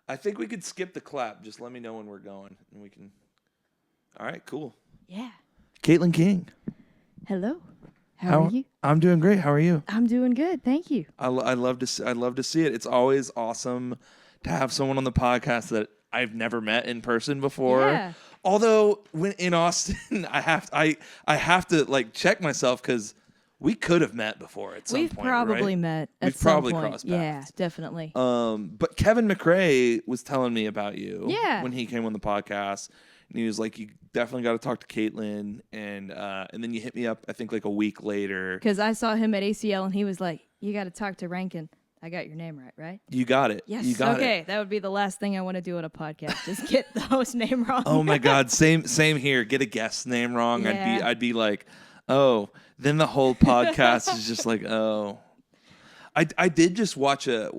I think we could skip the clap. Just let me know when we're going, and we can. All right, cool. Yeah. Caitlin King. Hello. How are you? I'm doing great. How are you? I'm doing good. Thank you. I love to see it. It's always awesome to have someone on the podcast that I've never met in person before. Yeah. Although when in Austin, I have to like check myself because we could have met before at some We've point. probably right? met at We've some probably point. crossed Yeah, paths. definitely. But Kevin McRae was telling me about you. Yeah. When he came on the podcast, and he was like, "You definitely got to talk to Caitlin," and then you hit me up. I think like a week later. Because I saw him at ACL and he was like, "You got to talk to Rankin." I got your name right? You got it. Yes. You got okay, it. that would be the last thing I want to do on a podcast. Just get the host name wrong. Oh my God, same here. Get a guest name wrong. Yeah. I'd be like, oh. Then the whole podcast is just like, oh. I did just watch a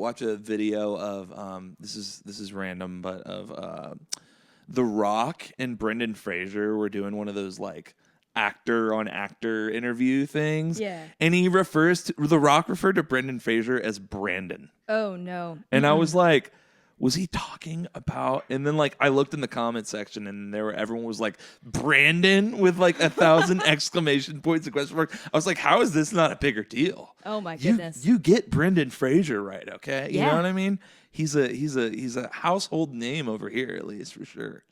video of this is random, but of The Rock and Brendan Fraser were doing one of those like actor on actor interview things. Yeah. And The Rock referred to Brendan Fraser as Brandon. Oh, no. And I was like, was he talking about? And then like I looked in the comment section and everyone was like Brandon with like 1,000 exclamation points and question mark. I was like, how is this not a bigger deal? Oh my goodness. You get Brendan Fraser right, okay? You Yeah. know what I mean? He's a household name over here, at least for sure.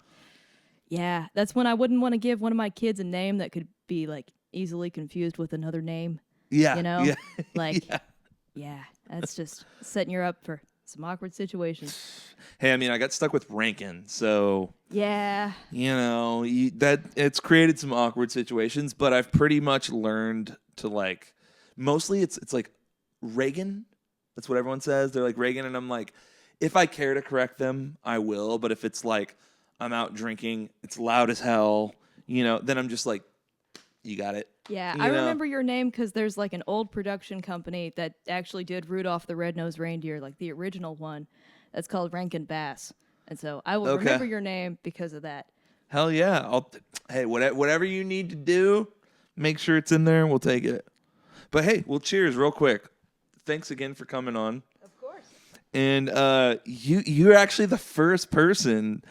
Yeah, that's when I wouldn't want to give one of my kids a name that could be like easily confused with another name. Yeah. You know? Yeah. Like, Yeah. yeah, that's just setting you up for some awkward situations. Hey, I mean, I got stuck with Rankin, so Yeah. you know that it's created some awkward situations. But I've pretty much learned to like, mostly it's like Reagan. That's what everyone says. They're like Reagan, and I'm like, if I care to correct them, I will. But if it's like I'm out drinking, it's loud as hell, you know, then I'm just like, you got it. Yeah, You I know? remember your name because there's like an old production company that actually did Rudolph the Red-Nosed Reindeer, like the original one. That's called Rankin Bass. And so I will Okay. remember your name because of that. Hell yeah. Hey, whatever you need to do, make sure it's in there and we'll take it. But hey, well, cheers real quick. Thanks again for coming on. Of course. And you're actually the first person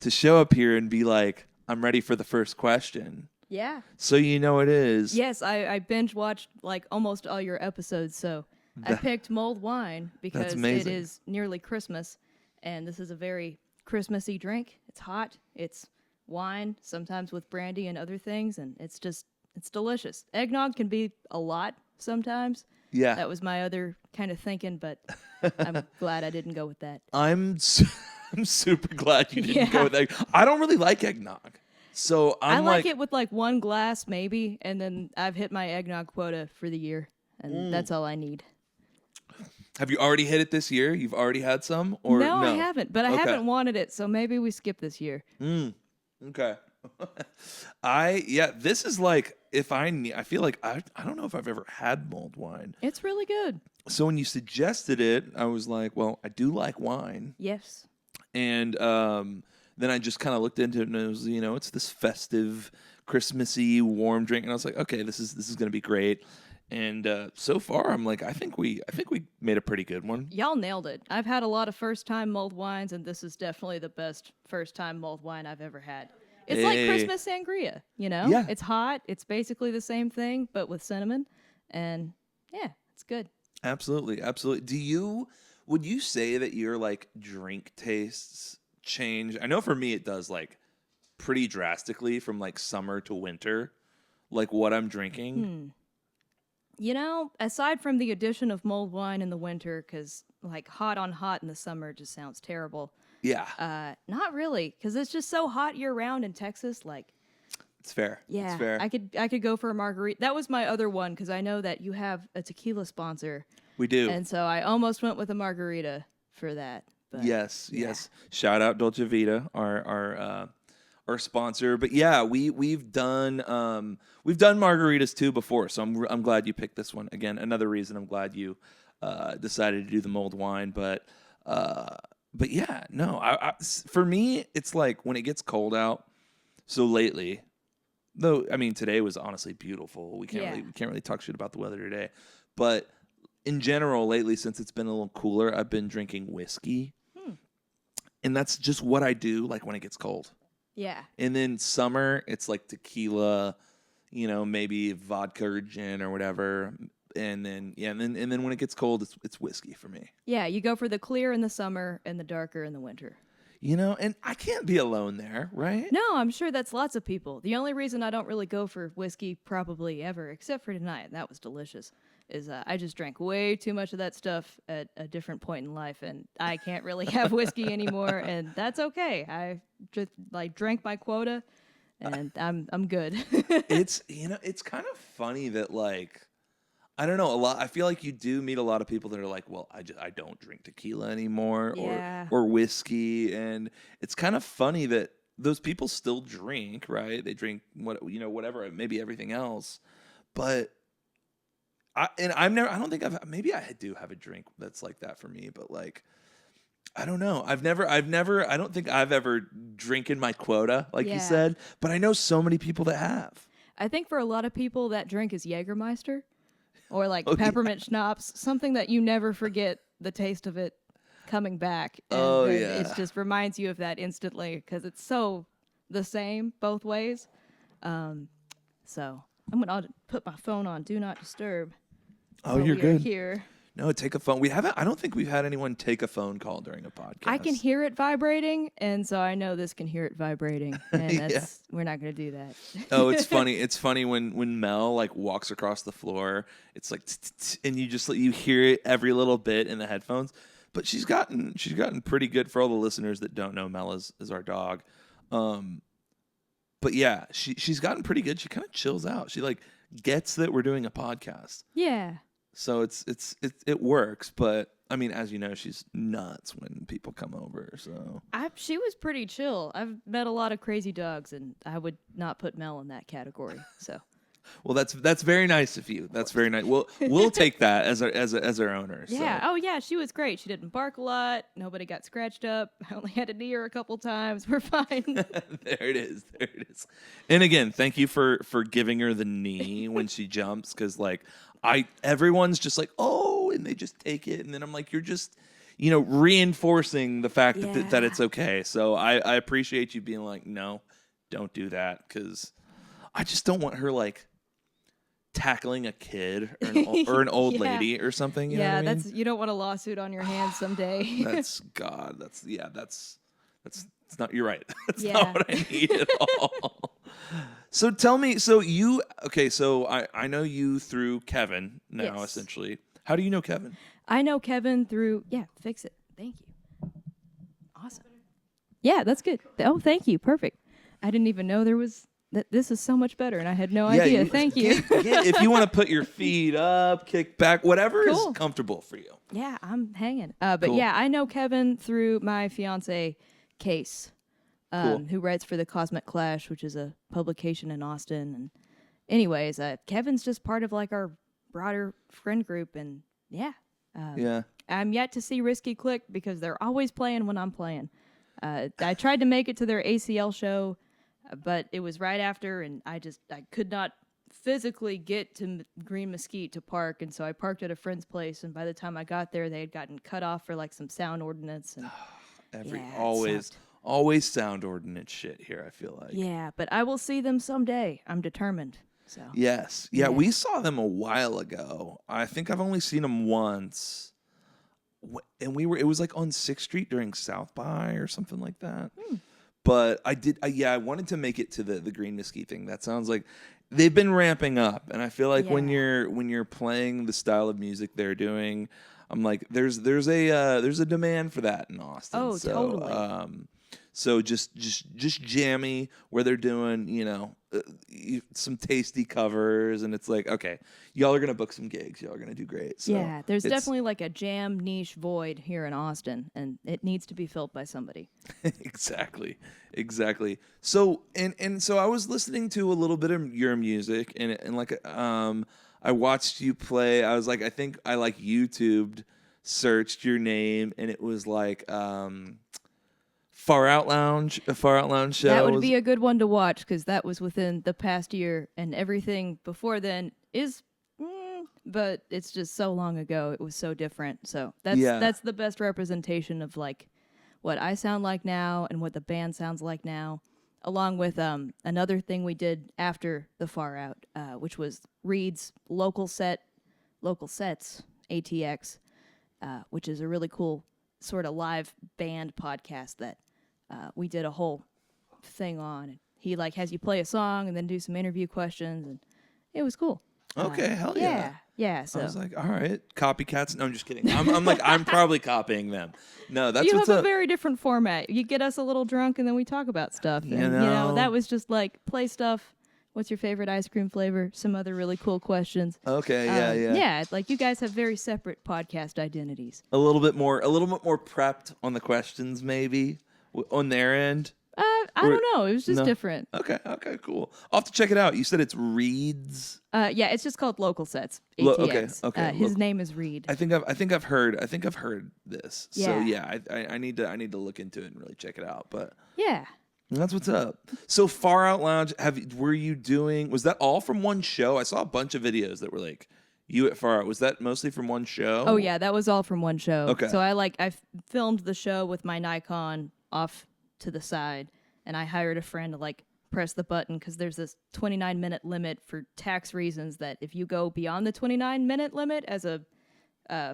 to show up here and be like, I'm ready for the first question. Yeah. So you know it is. Yes, I binge watched like almost all your episodes, so I picked mulled wine because it amazing. is nearly Christmas, and this is a very Christmassy drink. It's hot. It's wine, sometimes with brandy and other things, and it's delicious. Eggnog can be a lot sometimes. Yeah. That was my other kind of thinking, but I'm glad I didn't go with that. I'm super glad you didn't Yeah. go with that. I don't really like eggnog. So I like it with like one glass maybe, and then I've hit my eggnog quota for the year, and that's all I need. Have you already hit it this year? You've already had some? Or no? I haven't, but I Okay. haven't wanted it, so maybe we skip this year. Okay. This is like I feel like I don't know if I've ever had mulled wine. It's really good. So when you suggested it, I was like, well, I do like wine. Yes. And then I just kind of looked into it, and it was, you know, it's this festive, Christmassy, warm drink, and I was like, okay, this is going to be great. And so far, I'm like, I think we made a pretty good one. Y'all nailed it. I've had a lot of first-time mulled wines, and this is definitely the best first-time mulled wine I've ever had. It's like Hey. Christmas sangria, you know? Yeah. It's hot. It's basically the same thing, but with cinnamon. And yeah, it's good. Absolutely, absolutely. Would you say that your like drink tastes change? I know for me it does, like pretty drastically from like summer to winter, like what I'm drinking. You know, aside from the addition of mulled wine in the winter, because like hot on hot in the summer just sounds terrible. Yeah, Not really, because it's just so hot year round in Texas. Like, it's fair. yeah, It's fair. I could go for a margarita. That was my other one because I know that you have a tequila sponsor, We do. and so I almost went with a margarita for that. But Yes. Shout out Dolce Vita, our sponsor. But yeah, we've done margaritas too before. So I'm glad you picked this one. Again, another reason I'm glad you decided to do the mulled wine. But yeah, no. For me, it's like when it gets cold out. So lately, though, I mean, today was honestly beautiful. We can't really talk shit about the weather today, but in general, lately, since it's been a little cooler, I've been drinking whiskey. and that's just what I do like when it gets cold. Yeah. And then summer, it's like tequila, maybe vodka or gin or whatever. And then and then when it gets cold, it's whiskey for me. Yeah, you go for the clear in the summer and the darker in the winter. And I can't be alone there, right? No, I'm sure that's lots of people. The only reason I don't really go for whiskey probably ever, except for tonight, and that was delicious, is I just drank way too much of that stuff at a different point in life, and I can't really have whiskey anymore, and that's okay. I just drank my quota, and I'm good. It's kind of funny that I don't know, I feel like you do meet a lot of people that are like, well, I don't drink tequila anymore Yeah. or whiskey, and it's kind of funny that those people still drink, right? They drink whatever, maybe everything else. But I don't think maybe I do have a drink that's like that for me, but I don't know. I don't think I've ever drinking my quota, like you Yeah. said, but I know so many people that have. I think for a lot of people, that drink is Jägermeister or Oh, yeah. peppermint schnapps, something that you never forget the taste of it coming back. And Oh, then yeah. it just reminds you of that instantly because it's so the same both ways. So I'll put my phone on Do Not Disturb. Oh, while you're we are good. here. No, take a phone. I don't think we've had anyone take a phone call during a podcast. I can hear it vibrating, and so I know this can hear it vibrating, and Yeah. we're not going to do that. Oh, it's funny. It's funny when Mel walks across the floor. It's like, and you hear it every little bit in the headphones. But she's gotten pretty good. For all the listeners that don't know, Mel is our dog. But yeah, she's gotten pretty good. She kind of chills out. She gets that we're doing a podcast. Yeah. So it works. But I mean, as you know, she's nuts when people come over. So She was pretty chill. I've met a lot of crazy dogs, and I would not put Mel in that category. So. well, that's very nice of you. That's very nice. We'll take that as our owner. Yeah. So. Oh, yeah. She was great. She didn't bark a lot. Nobody got scratched up. I only had to knee her a couple times. We're fine. There it is. And again, thank you for giving her the knee when she jumps, because everyone's just like, oh, and they just take it, and then I'm like, you're just reinforcing the fact that it's okay. So I appreciate you being like, no, don't do that, because I just don't want her tackling a kid or an old Yeah. lady or something. You know what I mean? You don't want a lawsuit on your hands someday. That's not, you're right. That's Yeah. not what I need at all. So tell me, so I know you through Kevin now, Yes. essentially. How do you know Kevin? I know Kevin through, fix it. Thank you. Awesome. Yeah, that's good. Oh, thank you. Perfect. I didn't even know this is so much better, and I had no idea. Thank you. Again, if you want to put your feet up, kick back, whatever Cool. is comfortable for you. Yeah, I'm hanging. But Cool. yeah, I know Kevin through my fiance, Case, Cool. who writes for the Cosmic Clash, which is a publication in Austin. And anyways, Kevin's just part of our broader friend group, and yeah. Yeah. I'm yet to see Risky Click because they're always playing when I'm playing. I tried to make it to their ACL show, but it was right after, and I could not physically get to Green Mesquite to park, and so I parked at a friend's place, and by the time I got there, they had gotten cut off for some sound ordinance. And it sucked. Always sound ordinance shit here, I feel like. Yeah, but I will see them someday. I'm determined. So Yes. Yeah, we saw them a while ago. I think I've only seen them once. And it was on 6th Street during South by or something like that. But I wanted to make it to the Green Mesquite thing. That sounds like they've been ramping up, and I feel like when you're playing the style of music they're doing, I'm like, there's a demand for that in Austin. Oh, so, totally. So just jammy where they're doing, some tasty covers, and it's like, okay, y'all are gonna book some gigs, y'all are gonna do great. So yeah, there's definitely a jam niche void here in Austin, and it needs to be filled by somebody. Exactly. So so I was listening to a little bit of your music, and I watched you play. I was like, I think I YouTubed, searched your name, and it was a Far Out Lounge show. That would be a good one to watch because that was within the past year, and everything before then is, but it's just so long ago. It was so different. So that's the best representation of what I sound like now and what the band sounds like now, along with another thing we did after the Far Out, which was Reed's local sets ATX, which is a really cool sort of live band podcast that we did a whole thing on. He like has you play a song and then do some interview questions, and it was cool. Okay, hell yeah. Yeah, so I was like, all right, copycats. No, I'm just kidding. I'm like, I'm probably copying them. No, that's you what's have a up. very different format. You get us a little drunk and then we talk about stuff. And, You know. that was just like play stuff. What's your favorite ice cream flavor? Some other really cool questions. Okay, yeah. Yeah, like you guys have very separate podcast identities. A little bit more prepped on the questions, maybe on their end. I don't know. It was just No. different. Okay, cool. I'll have to check it out. You said it's Reed's. Yeah, it's just called Local Sets. ATX. Okay. His name is Reed. I think I've heard this. So Yeah. yeah, I need to look into it and really check it out. But Yeah. that's what's up. So Far Out Lounge, was that all from one show? I saw a bunch of videos that were like you at Far Out. Was that mostly from one show? Oh yeah, that was all from one show. Okay. So I filmed the show with my Nikon off to the side, and I hired a friend to like press the button because there's this 29-minute limit for tax reasons that if you go beyond the 29-minute limit as a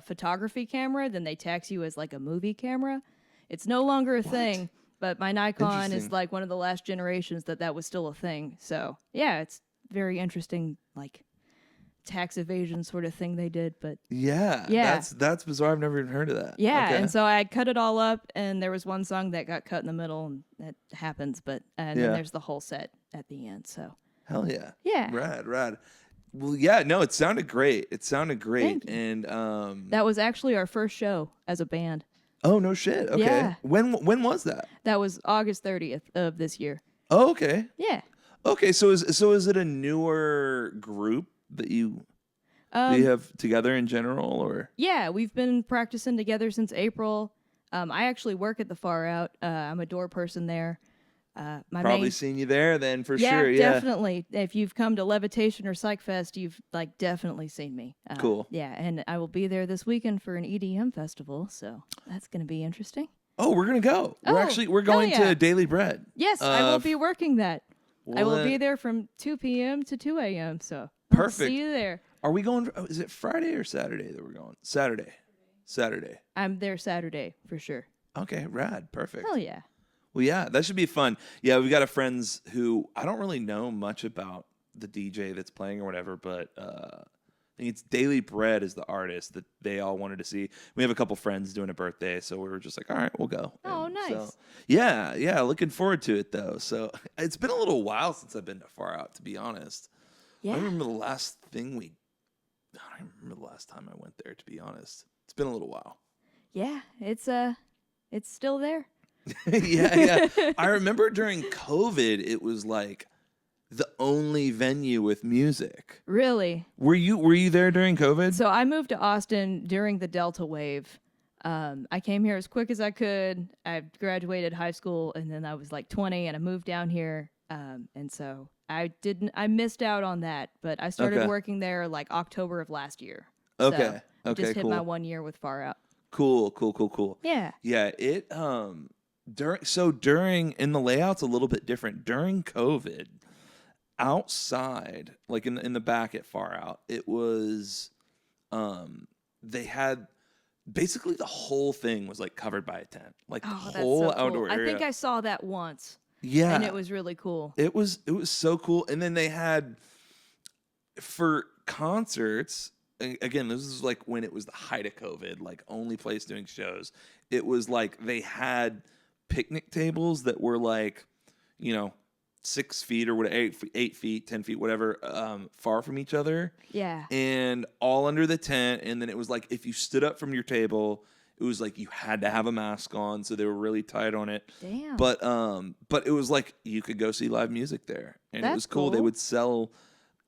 photography camera, then they tax you as like a movie camera. It's no longer a thing, but my Nikon is Interesting. like one of the last generations that was still a thing. So yeah, it's very interesting, like tax evasion sort of thing they did, but Yeah. Yeah. That's bizarre. I've never even heard of that. yeah, Okay. and so I cut it all up, and there was one song that got cut in the middle, and that happens, but and Yeah. then there's the whole set at the end. So Hell yeah. yeah, Rad. Well, yeah, no, it sounded great. Thank you. And that was actually our first show as a band. oh no shit. Okay. Yeah. When was that? That was August 30th of this year. Oh, okay. Yeah. Okay, so is it a newer group that you have together in general, or? Yeah, we've been practicing together since April. I actually work at the Far Out. I'm a door person there. My Probably main seen you there then for yeah, sure. Yeah. definitely. If you've come to Levitation or Psychfest, you've like definitely seen me. Cool. Yeah, and I will be there this weekend for an EDM festival, so that's going to be interesting. Oh, we're gonna go. Oh, We're going hell yeah. to Daily Bread. Yes, I will be working that. I will Well, be there from 2 p.m. to 2 a.m. So I'll Perfect. see you there. Are we going? Is it Friday or Saturday that we're going? Saturday. I'm there Saturday for sure. Okay, rad. Perfect. Hell yeah. Well, yeah, that should be fun. Yeah, we've got a friends who I don't really know much about the DJ that's playing or whatever, but I think it's Daily Bread is the artist that they all wanted to see. We have a couple friends doing a birthday, so we were just like, all right, we'll go. Oh, And nice. So, yeah, looking forward to it though. So it's been a little while since I've been to Far Out, to be honest. Yeah. I don't remember the last time I went there, to be honest. It's been a little while. Yeah, it's still there. yeah. I remember during COVID, it was like the only venue with music. Really? Were you there during COVID? So I moved to Austin during the Delta wave. I came here as quick as I could. I graduated high school, and then I was like 20, and I moved down here. And so I missed out on that, but I started Okay. working there like October of last year. Okay. So I Okay, just hit cool. my 1 year with Far Out. Cool. Yeah. Yeah, it during in the layout's a little bit different. During COVID, outside, like in the back at Far Out, it was they had basically the whole thing was like covered by a tent. Like the Oh, that's whole so cool. outdoor area. I think I saw that once, yeah. and it was really cool. It was so cool. And then they had for concerts, again, this is like when it was the height of COVID, like only place doing shows. It was like they had picnic tables that were like, 6 feet or what, 8 feet, 10 feet, whatever, far from each other. Yeah. And all under the tent. And then it was like if you stood up from your table, it was like you had to have a mask on, so they were really tight on it. Damn. But it was like you could go see live music there, and it That's was cool. They cool. would sell.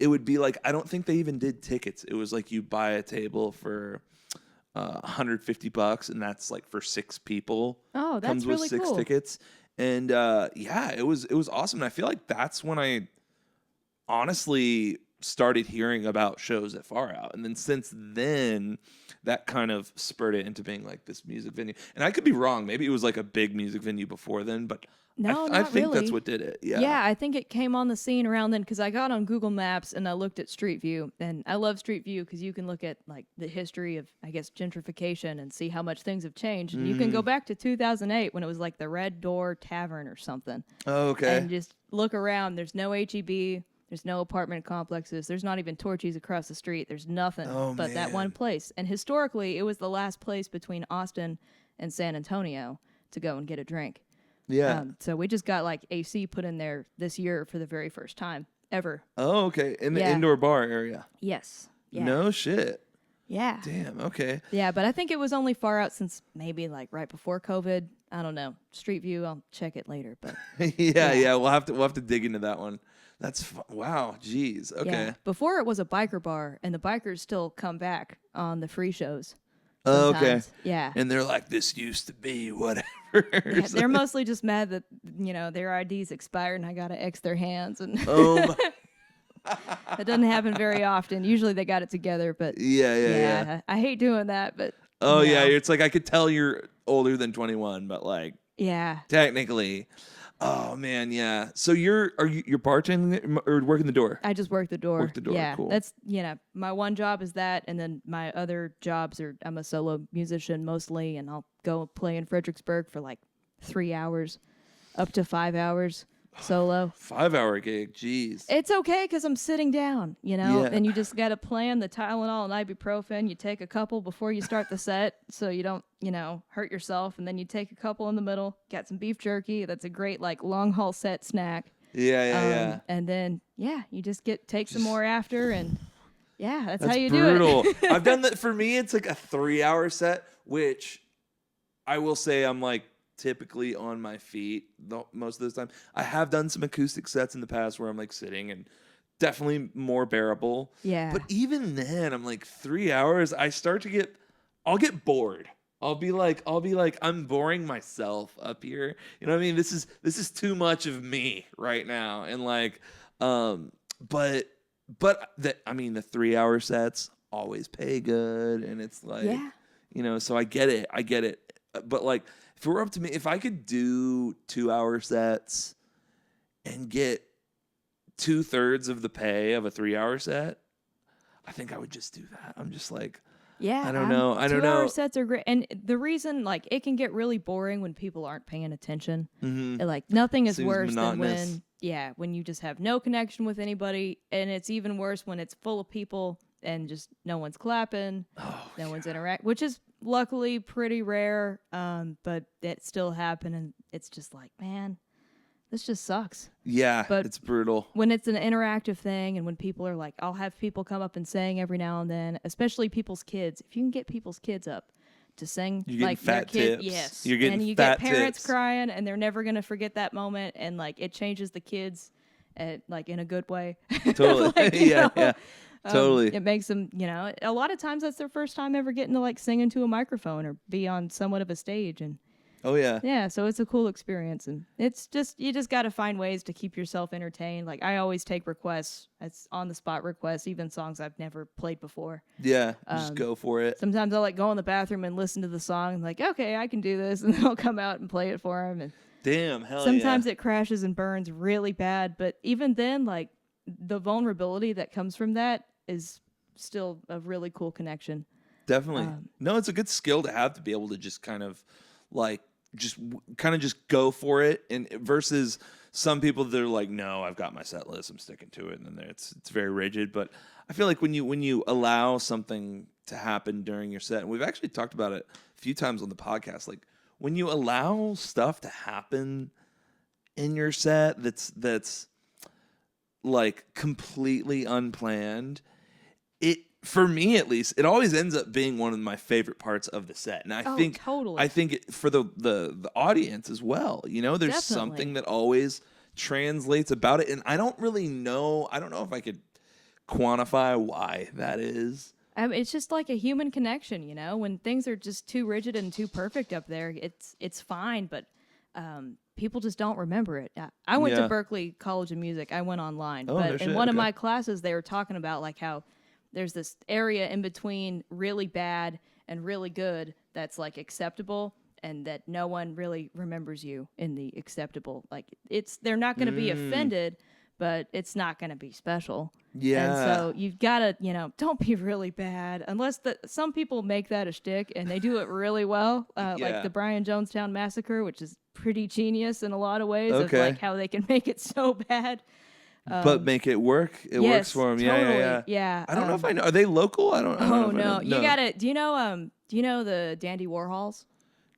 It would be like I don't think they even did tickets. It was like you buy a table for $150, and that's like for 6 people. Oh, that's Comes really with 6 cool. tickets, and yeah, it was awesome. And I feel like that's when I honestly started hearing about shows at Far Out. And then since then, that kind of spurred it into being like this music venue. And I could be wrong. Maybe it was like a big music venue before then, but No, I not think that's really. what did it. Yeah. Yeah, I think it came on the scene around then because I got on Google Maps and I looked at Street View. And I love Street View because you can look at like the history of, I guess, gentrification and see how much things have changed. And you can go back to 2008 when it was like the Red Door Tavern or something. Oh, okay. And just look around. There's no HEB. There's no apartment complexes. There's not even Torchy's across the street. There's nothing but that one place. And historically, it was the last place between Austin and San Antonio to go and get a drink. Yeah. So we just got like AC put in there this year for the very first time ever. Oh, okay. In the Yeah. indoor bar area. Yes. Yeah. No shit. Yeah. Damn. Okay. Yeah, but I think it was only Far Out since maybe like right before COVID. I don't know. Street View, I'll check it later. But yeah. We'll have to dig into that one. That's wow. Jeez. Okay. yeah. Before it was a biker bar, and the bikers still come back on the free shows. Oh, okay. Sometimes. Yeah. And they're like, this used to be whatever. Yeah, they're mostly just mad that their IDs expired and I gotta X their hands, and Oh, my. that doesn't happen very often. Usually they got it together, but Yeah. I hate doing that. But Oh, you yeah. know, It's like I could tell you're older than 21, but like yeah. technically. Oh man, yeah. So you're bartending or working the door? I just work the door. Work the door, Yeah, cool. that's my one job is that, and then my other jobs are I'm a solo musician mostly, and I'll go play in Fredericksburg for like 3 hours, up to 5 hours solo. 5-hour gig. Jeez. It's okay because I'm sitting down, Yeah. and you just got to plan the Tylenol and ibuprofen. You take a couple before you start the set so you don't, hurt yourself. And then you take a couple in the middle, got some beef jerky. That's a great, like, long haul set snack. Yeah. And then, you just take some more after. And that's how That's you brutal. do it. I've done that. For me, it's like a 3-hour set, which I will say I'm like typically on my feet most of the time. I have done some acoustic sets in the past where I'm like sitting, and definitely more bearable. Yeah. But even then, I'm like 3 hours. I'll get bored. I'll be like, I'm boring myself up here. You know what I mean? This is too much of me right now. And like, but the 3-hour sets always pay good, and it's like, so I get it. But like, if it were up to me, if I could do 2-hour sets and get 2/3 of the pay of a 3-hour set, I think I would just do that. I'm just like, I don't know. 2-hour sets are great. And the reason, like, it can get really boring when people aren't paying attention. Mm-hmm. And, like, nothing is Seems worse monotonous. than when you just have no connection with anybody. And it's even worse when it's full of people and just no one's clapping, no one's interacting, which is luckily pretty rare. But it still happens, and it's just like, man, this just sucks. Yeah, But it's brutal. When it's an interactive thing, and when people are like, I'll have people come up and sing every now and then, especially people's kids. If you can get people's kids up to sing, You're getting like fat their kid, tips. yes, You're getting and you fat get parents tips. crying, and they're never gonna forget that moment, and like it changes the kids, like in a good way. Totally. Like, you know, Yeah. Totally. It makes them, a lot of times that's their first time ever getting to like sing into a microphone or be on somewhat of a stage, and Oh yeah. yeah, so it's a cool experience, and it's just you just got to find ways to keep yourself entertained. Like I always take requests, it's on the spot requests, even songs I've never played before. Yeah. Just go for it. Sometimes I'll like go in the bathroom and listen to the song, and like, okay, I can do this, and then I'll come out and play it for them. And Damn. Hell sometimes yeah. it crashes and burns really bad, but even then, like the vulnerability that comes from that is still a really cool connection. Definitely. No, it's a good skill to have, to be able to just kind of like just go for it, and versus some people that are like, no, I've got my set list, I'm sticking to it, and then it's very rigid. But I feel like when you allow something to happen during your set, and we've actually talked about it a few times on the podcast, like when you allow stuff to happen in your set that's like completely unplanned, it, for me at least, it always ends up being one of my favorite parts of the set. And I think for the audience as well, there's Definitely. something that always translates about it, and I don't know if I could quantify why that is. It's just like a human connection, when things are just too rigid and too perfect up there, it's fine. But people just don't remember it. I went to Yeah. Berklee College of Music. I went online, Oh, but no in shit, one of okay. my classes, they were talking about like how there's this area in between really bad and really good that's like acceptable, and that no one really remembers you in the acceptable. Like they're not going to be offended, but it's not going to be special. And Yeah. so you've got to, don't be really bad unless some people make that a shtick and they do it really well. Like Yeah. the Brian Jonestown Massacre, which is pretty genius in a lot of ways of Okay. like how they can make it so bad. But make it work. It works Yes, for them. totally. Yeah. Yeah. I don't know if I know. Are they local? I don't know Oh if I know. no, you gotta. Do you know the Dandy Warhols?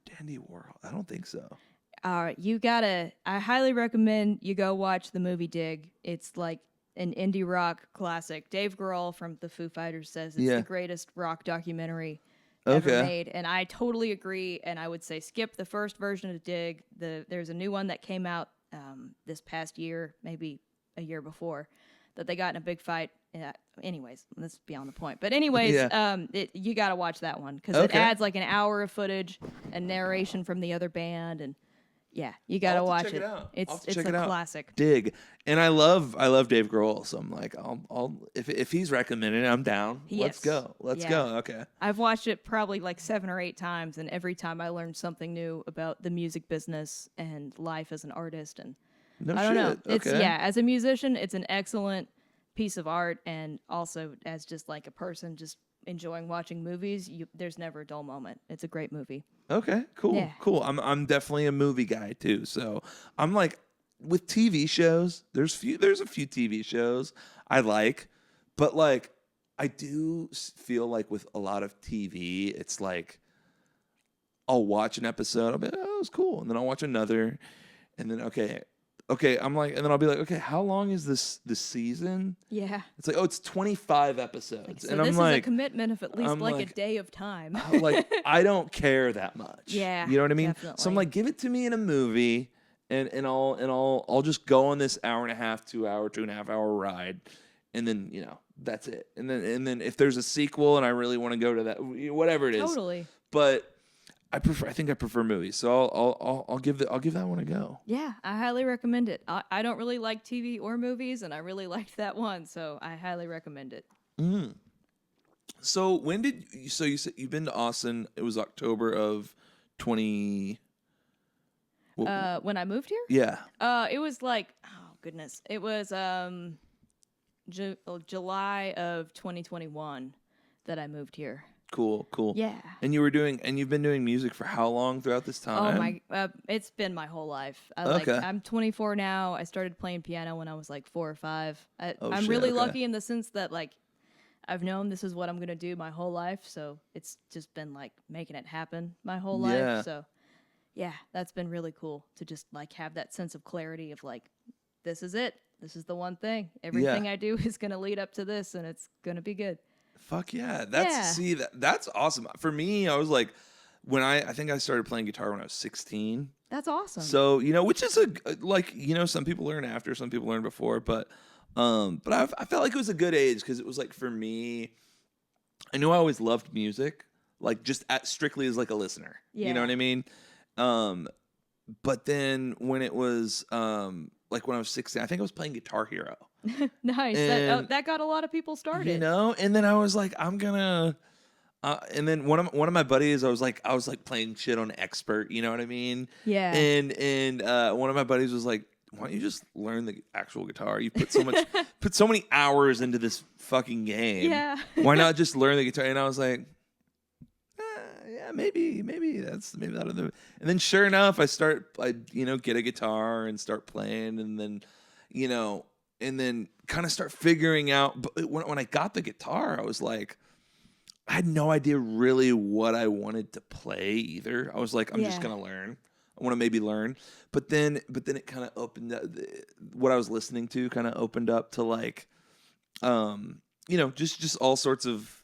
Dandy Warhol. I don't think so. All right, you gotta. I highly recommend you go watch the movie Dig. It's like an indie rock classic. Dave Grohl from the Foo Fighters says it's Yeah. the greatest rock documentary ever Okay. made, and I totally agree. And I would say skip the first version of Dig. There's a new one that came out this past year, maybe a year before, that they got in a big fight. Anyways, that's beyond the point. But anyways, Yeah. you got to watch that one because it Okay. adds like an hour of footage and narration from the other band, and yeah, you got to I'll have watch to check it. it out. It's I'll have to it's check a it out. classic. Dig. And I love Dave Grohl, so I'm like, I'll if he's recommending it, I'm down. Let's Yes. go. Let's Yeah. go. Okay. I've watched it probably like 7 or 8 times, and every time I learned something new about the music business and life as an artist. And No I don't know. shit. Okay. As a musician, it's an excellent piece of art, and also as just like a person just enjoying watching movies, there's never a dull moment. It's a great movie. Okay, cool, Yeah. cool. I'm definitely a movie guy too. So I'm like with TV shows. There's a few TV shows I like, but like I do feel like with a lot of TV, it's like I'll watch an episode. I'll be oh, it was cool, and then I'll watch another, and then okay. I'm like, and then I'll be like, okay, how long is this season? Yeah. It's like, oh, it's 25 episodes, So and this I'm is like, a commitment of at least I'm like like, a day of time. like I don't care that much. Yeah, You know what I mean? So I'm definitely. like, give it to me in a movie and I'll just go on this hour and a half, 2.5 hour ride. And then, that's it. And then if there's a sequel and I really want to go to that, whatever it is. Totally. But I think I prefer movies. So I'll give that one a go. Yeah, I highly recommend it. I don't really like TV or movies, and I really liked that one, so I highly recommend it. So you said you've been to Austin, it was October of 20 When I moved here? Yeah. It was like, oh goodness, it was July of 2021 that I moved here. Cool. Yeah. And you've been doing music for how long throughout this time? Oh my! It's been my whole life. Okay. I'm 24 now. I started playing piano when I was like 4 or 5. I'm shit, really okay. lucky in the sense that like I've known this is what I'm gonna do my whole life. So it's just been like making it happen my whole Yeah. life. So yeah, that's been really cool to just like have that sense of clarity of like, this is it. This is the one thing. Everything I do is gonna lead up to this, and it's gonna be good. Fuck yeah. Yeah. That's awesome. For me, I was like, when I think I started playing guitar when I was 16. That's awesome. So, which is some people learn after, some people learn before, but I felt like it was a good age because it was like, for me, I knew I always loved music, like just strictly as like a listener. You know Yeah. what I mean? But then when it was like when I was 16, I think I was playing Guitar Hero. Nice. And- That got a lot of people started. And then I was like, I'm gonna. And then one of my buddies, I was like playing shit on Expert. You know what I mean? Yeah. And one of my buddies was like, why don't you just learn the actual guitar? You put so many hours into this fucking game. Yeah. Why not just learn the guitar? And I was like, yeah, maybe that'll do it. And then sure enough, I get a guitar and start playing, and then kind of start figuring out. But when I got the guitar, I was like, I had no idea really what I wanted to play either. I was like, I'm just gonna learn. I want to maybe learn, but then it kind of opened up. What I was listening to kind of opened up to like, just all sorts of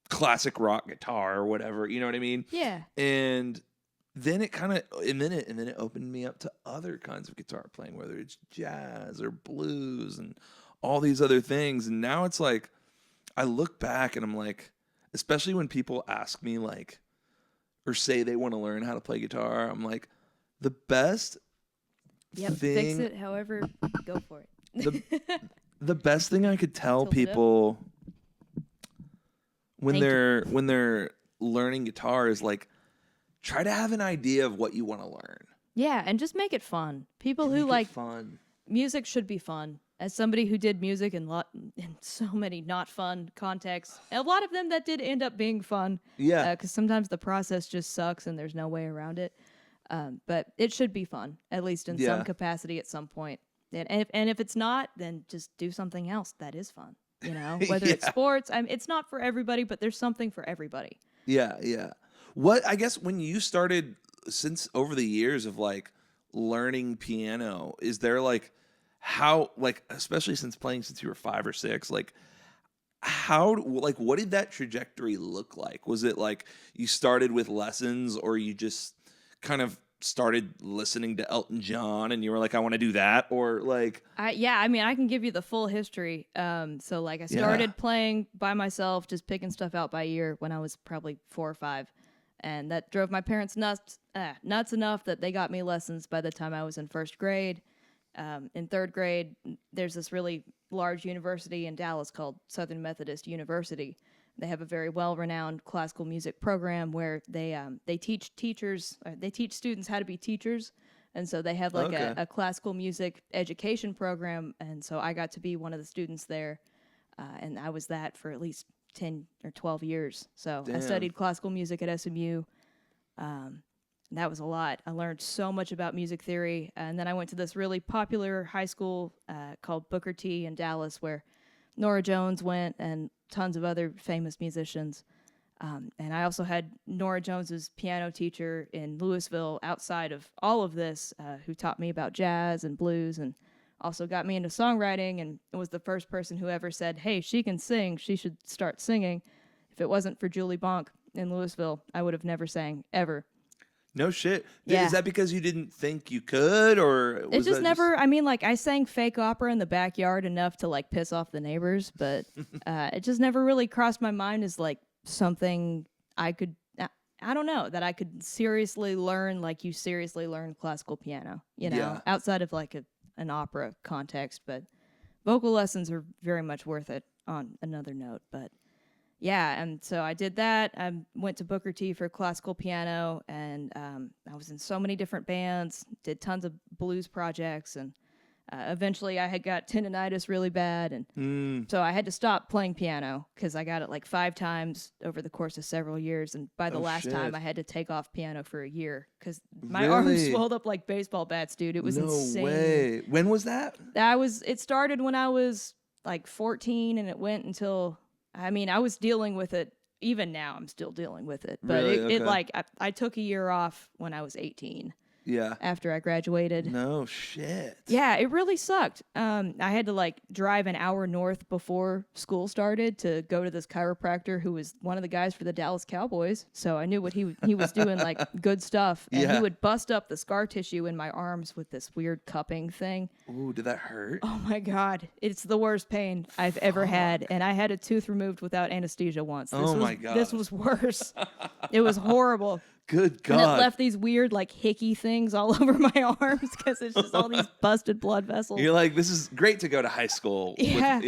classic rock guitar or whatever. You know what I mean? Yeah. And then it kind of and then it opened me up to other kinds of guitar playing, whether it's jazz or blues and all these other things. And now it's like I look back and I'm like, especially when people ask me like, or say they want to learn how to play guitar, I'm like, the best Yep, fix thing, it however, go for it. the best thing I could tell Tilt it up. people when Thank you. they're learning guitar is like, try to have an idea of what you want to learn. Yeah, and just make it fun. People who Make it like fun. music should be fun. As somebody who did music in so many not fun contexts, a lot of them that did end up being fun. Yeah. Because sometimes the process just sucks and there's no way around it. But it should be fun, at least in some capacity at some point. And if it's not, then just do something else that is fun. You know, whether it's sports. It's not for everybody, but there's something for everybody. Yeah, yeah. What, I guess, when you started, since over the years of like learning piano, is there like, how, like, especially since playing since you were 5 or 6, like, how, like, what did that trajectory look like? Was it like you started with lessons, or you just kind of started listening to Elton John and you were like, I want to do that? Or like, I can give you the full history. So like I started playing by myself, just picking stuff out by ear when I was probably 4 or 5, and that drove my parents nuts enough that they got me lessons by the time I was in 1st grade. In 3rd grade, there's this really large university in Dallas called Southern Methodist University. They have a very well-renowned classical music program where they teach students how to be teachers, and so they have like a classical music education program. And so I got to be one of the students there, and I was that for at least 10 or 12 years. So I studied classical music at SMU. That was a lot. I learned so much about music theory. And then I went to this really popular high school called Booker T in Dallas, where Norah Jones went and tons of other famous musicians. And I also had Norah Jones's piano teacher in Louisville outside of all of this, who taught me about jazz and blues, and also got me into songwriting, and was the first person who ever said, hey, she can sing, she should start singing. If it wasn't for Julie Bonk in Louisville, I would have never sang, ever. No shit. Yeah. Is that because you didn't think you could, or was it just that never? I mean, like I sang fake opera in the backyard enough to like piss off the neighbors, but it just never really crossed my mind as like something I could. I don't know that I could seriously learn, like you seriously learn classical piano. You know, outside of like an opera context, but vocal lessons are very much worth it. On another note, but. Yeah, and so I did that. I went to Booker T for classical piano, and I was in so many different bands, did tons of blues projects, and eventually I had got tendonitis really bad, and so I had to stop playing piano because I got it like 5 times over the course of several years, and by the last time I had to take off piano for a year because my arms swelled up like baseball bats, dude. It was insane. No way. When was that? It started when I was like 14, and it went until... I mean, I was dealing with it. Even now, I'm still dealing with it. But really? I took a year off when I was 18. Yeah. After I graduated. No shit. Yeah, it really sucked. I had to like drive an hour north before school started to go to this chiropractor who was one of the guys for the Dallas Cowboys. So I knew what he was doing, like good stuff. And he would bust up the scar tissue in my arms with this weird cupping thing. Ooh, did that hurt? Oh my God. It's the worst pain I've ever had. And I had a tooth removed without anesthesia once. My God. This was worse. It was horrible. Good God. And it left these weird, like, hickey things all over my arms because it's just all these busted blood vessels. You're like, this is great to go to high school. Yeah.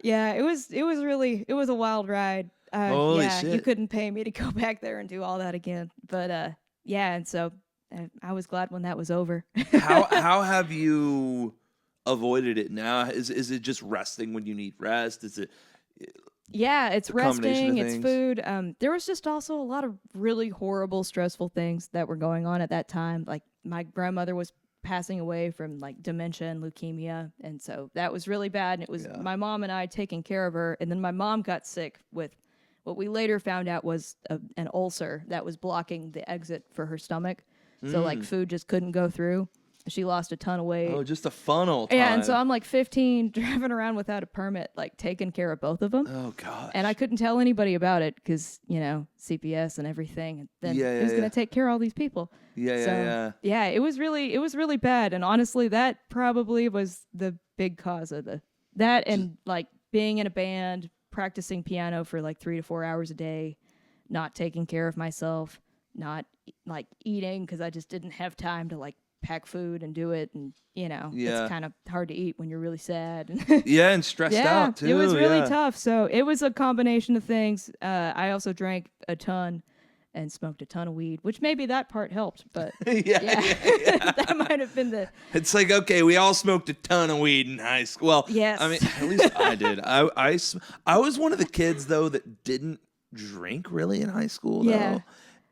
Yeah, it was a wild ride. Holy shit. You couldn't pay me to go back there and do all that again. But, and so I was glad when that was over. How have you avoided it now? Is it just resting when you need rest? Is it... Yeah, it's resting, it's things. food. There was just also a lot of really horrible, stressful things that were going on at that time. Like my grandmother was passing away from like dementia and leukemia, and so that was really bad. And it was my mom and I taking care of her, and then my mom got sick with what we later found out was an ulcer that was blocking the exit for her stomach. So like food just couldn't go through. She lost a ton of weight. Oh, just a funnel time. Yeah, and so I'm like 15, driving around without a permit, like taking care of both of them. Oh, gosh. And I couldn't tell anybody about it because, CPS and everything. And then who's going to take care of all these people? Yeah. Yeah, it was really bad. And honestly, that probably was the big cause of that and like being in a band, practicing piano for like 3 to 4 hours a day, not taking care of myself, not like eating because I just didn't have time to like pack food and do it. And, Yeah. it's kind of hard to eat when you're really sad. Yeah, and stressed out too. It was really yeah. tough. So it was a combination of things. I also drank a ton and smoked a ton of weed, which maybe that part helped, but yeah. that might have been the It's like, okay, we all smoked a ton of weed in high school. Well, Yes. I mean, at least I did. I was one of the kids though that didn't drink really in high school though. Yeah.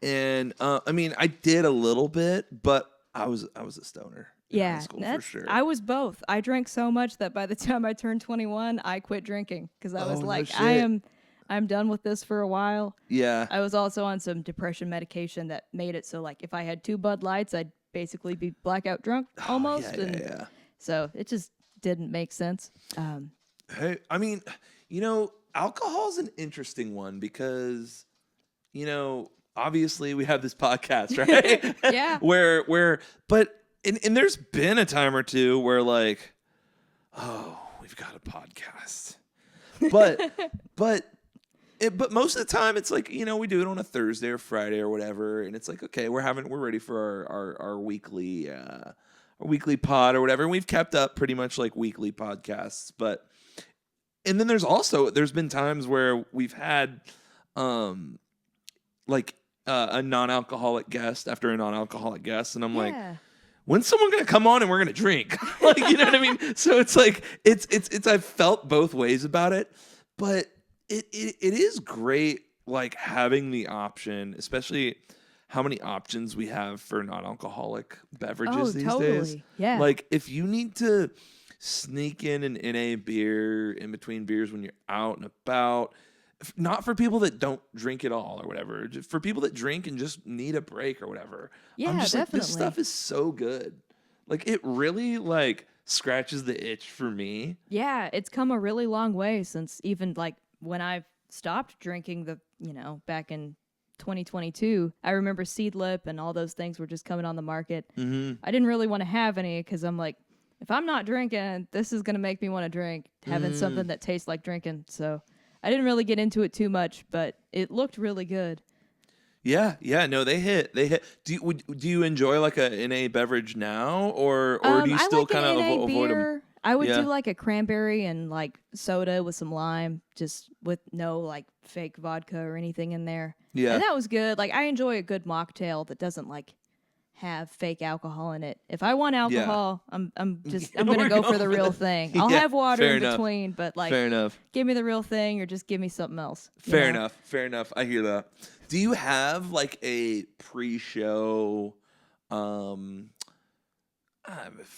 And I mean, I did a little bit, but I was a stoner in high school for sure. I was both. I drank so much that by the time I turned 21, I quit drinking because I was Oh, no like, shit. I'm done with this for a while. Yeah. I was also on some depression medication that made it so like if I had 2 Bud Lights, I'd basically be blackout drunk almost. Yeah. So it just didn't make sense. Hey, I mean, alcohol's an interesting one because, obviously we have this podcast, right? Yeah. And there's been a time or two where like, oh, we've got a podcast, but most of the time it's like, we do it on a Thursday or Friday or whatever, and it's like, okay, we're ready for our weekly pod or whatever, and we've kept up pretty much like weekly podcasts, and then there's been times where we've had like a non-alcoholic guest after a non-alcoholic guest, and I'm like, when's someone gonna come on and we're gonna drink? Like, you know what I mean? So it's like it's I've felt both ways about it, but it is great like having the option, especially how many options we have for non-alcoholic beverages these days. Yeah. Like if you need to sneak in an NA beer in between beers when you're out and about, not for people that don't drink at all or whatever, just for people that drink and just need a break or whatever. Yeah, I'm just definitely. like, this stuff is so good. Like it really like scratches the itch for me. Yeah, it's come a really long way since even like when I stopped drinking back in 2022, I remember Seedlip and all those things were just coming on the market. Mm-hmm. I didn't really want to have any because I'm like, if I'm not drinking, this is going to make me want to drink, having something that tastes like drinking. So I didn't really get into it too much, but it looked really good. Yeah, no, they hit. Do you enjoy like a NA beverage now, or do you still kind of avoid them? I would do like a cranberry and like soda with some lime, just with no like fake vodka or anything in there. Yeah, and that was good. Like I enjoy a good mocktail that doesn't like have fake alcohol in it. If I want alcohol, I'm gonna go for the real thing. I'll have water in between, but like, fair enough. Give me the real thing, or just give me something else. Fair enough. I hear that. Do you have like a pre-show, for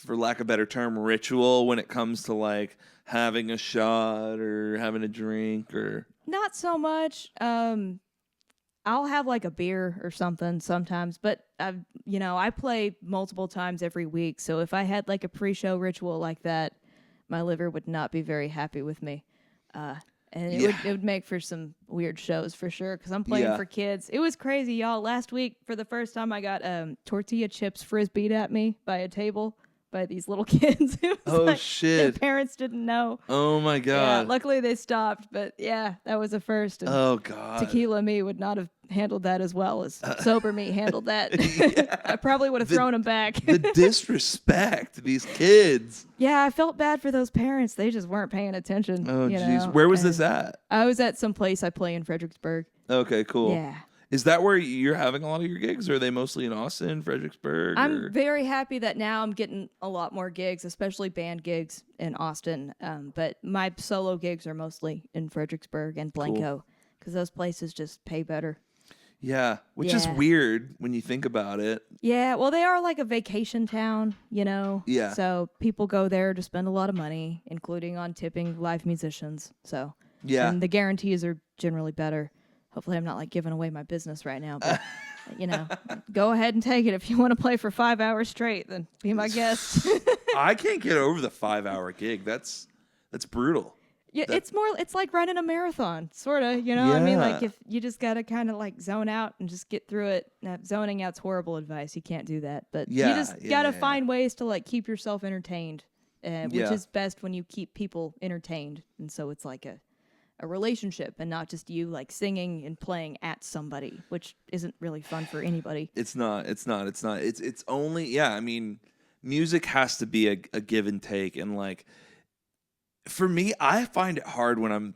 lack of a better term, ritual when it comes to like having a shot or having a drink or? Not so much. I'll have like a beer or something sometimes, but I play multiple times every week. So if I had like a pre-show ritual like that, my liver would not be very happy with me. And it would make for some weird shows for sure because I'm playing for kids. It was crazy, y'all. Last week, for the first time, I got tortilla chips frisbeed at me by a table by these little kids. Shit. Their parents didn't know. Oh, my God. Yeah, luckily, they stopped. But yeah, that was a first. And oh, God. Tequila me would not have handled that as well as sober me handled that. I probably would have thrown them back. The disrespect to these kids. Yeah, I felt bad for those parents. They just weren't paying attention. Oh, jeez. Where was this at? I was at some place I play in Fredericksburg. Okay, cool. Yeah. Is that where you're having a lot of your gigs, or are they mostly in Austin, Fredericksburg? I'm very happy that now I'm getting a lot more gigs, especially band gigs in Austin. But my solo gigs are mostly in Fredericksburg and Blanco because those places just pay better. Yeah, which is weird when you think about it. Yeah, well, they are like a vacation town, Yeah. So people go there to spend a lot of money, including on tipping live musicians. So and the guarantees are generally better. Hopefully I'm not like giving away my business right now, but go ahead and take it. If you want to play for 5 hours straight, then be my guest. I can't get over the 5-hour gig. That's brutal. Yeah, it's like running a marathon, sort of, I mean, like if you just got to kind of like zone out and just get through it. Now, zoning out's horrible advice. You can't do that, but you just got to find ways to like keep yourself entertained, which is best when you keep people entertained. And so it's like a relationship and not just you like singing and playing at somebody, which isn't really fun for anybody. It's not. It's only, yeah. I mean, music has to be a give and take, and like for me, I find it hard when I'm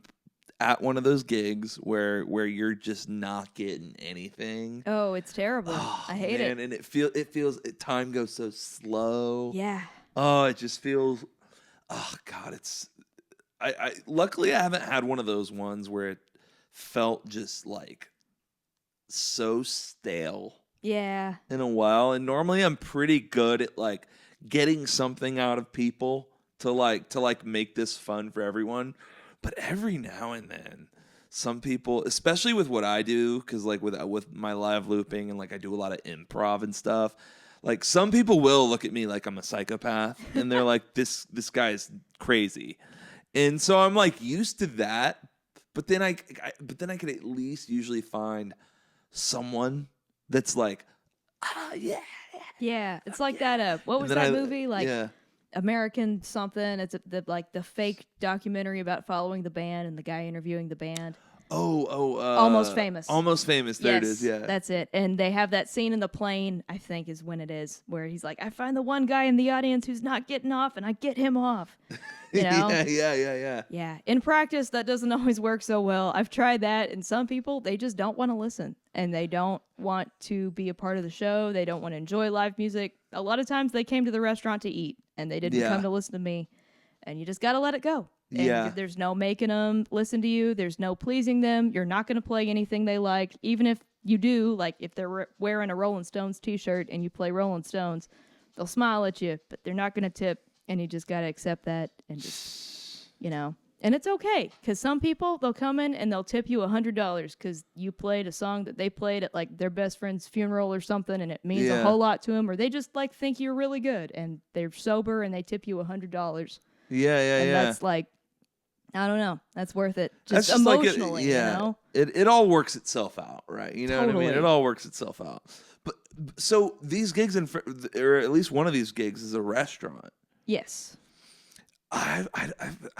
at one of those gigs where you're just not getting anything. Oh, it's terrible. Oh, I hate man, it. and time goes so slow. Yeah. Oh, it just feels. Oh God, it's. I luckily I haven't had one of those ones where it felt just like so stale Yeah. in a while. And normally I'm pretty good at like getting something out of people to make this fun for everyone. But every now and then, some people, especially with what I do, because like with my live looping and like I do a lot of improv and stuff, like some people will look at me like I'm a psychopath, and they're like, "This guy's crazy," and so I'm like used to that. But then I could at least usually find someone that's like, yeah. Yeah. It's like that. What was And then that movie? Like yeah. American something. It's the fake documentary about following the band and the guy interviewing the band. Almost Famous. Almost Famous. There it is. Yeah. That's it. And they have that scene in the plane, I think is when it is, where he's like, I find the one guy in the audience who's not getting off and I get him off. You know? Yeah. Yeah. In practice, that doesn't always work so well. I've tried that, and some people, they just don't want to listen and they don't want to be a part of the show. They don't want to enjoy live music. A lot of times they came to the restaurant to eat and they didn't come to listen to me, and you just got to let it go. And Yeah. there's no making them listen to you. There's no pleasing them. You're not going to play anything they like. Even if you do, like if they're wearing a Rolling Stones t-shirt and you play Rolling Stones, they'll smile at you, but they're not going to tip. And you just got to accept that and just, and it's okay. Because some people, they'll come in and they'll tip you $100 because you played a song that they played at like their best friend's funeral or something, and it means a whole lot to them. Or they just like think you're really good and they're sober and they tip you $100. Yeah. And that's like, I don't know. That's worth it. Just That's emotionally, It all works itself out, right? You know what I mean? Totally. It all works itself out. But so these gigs or at least one of these gigs is a restaurant. Yes. I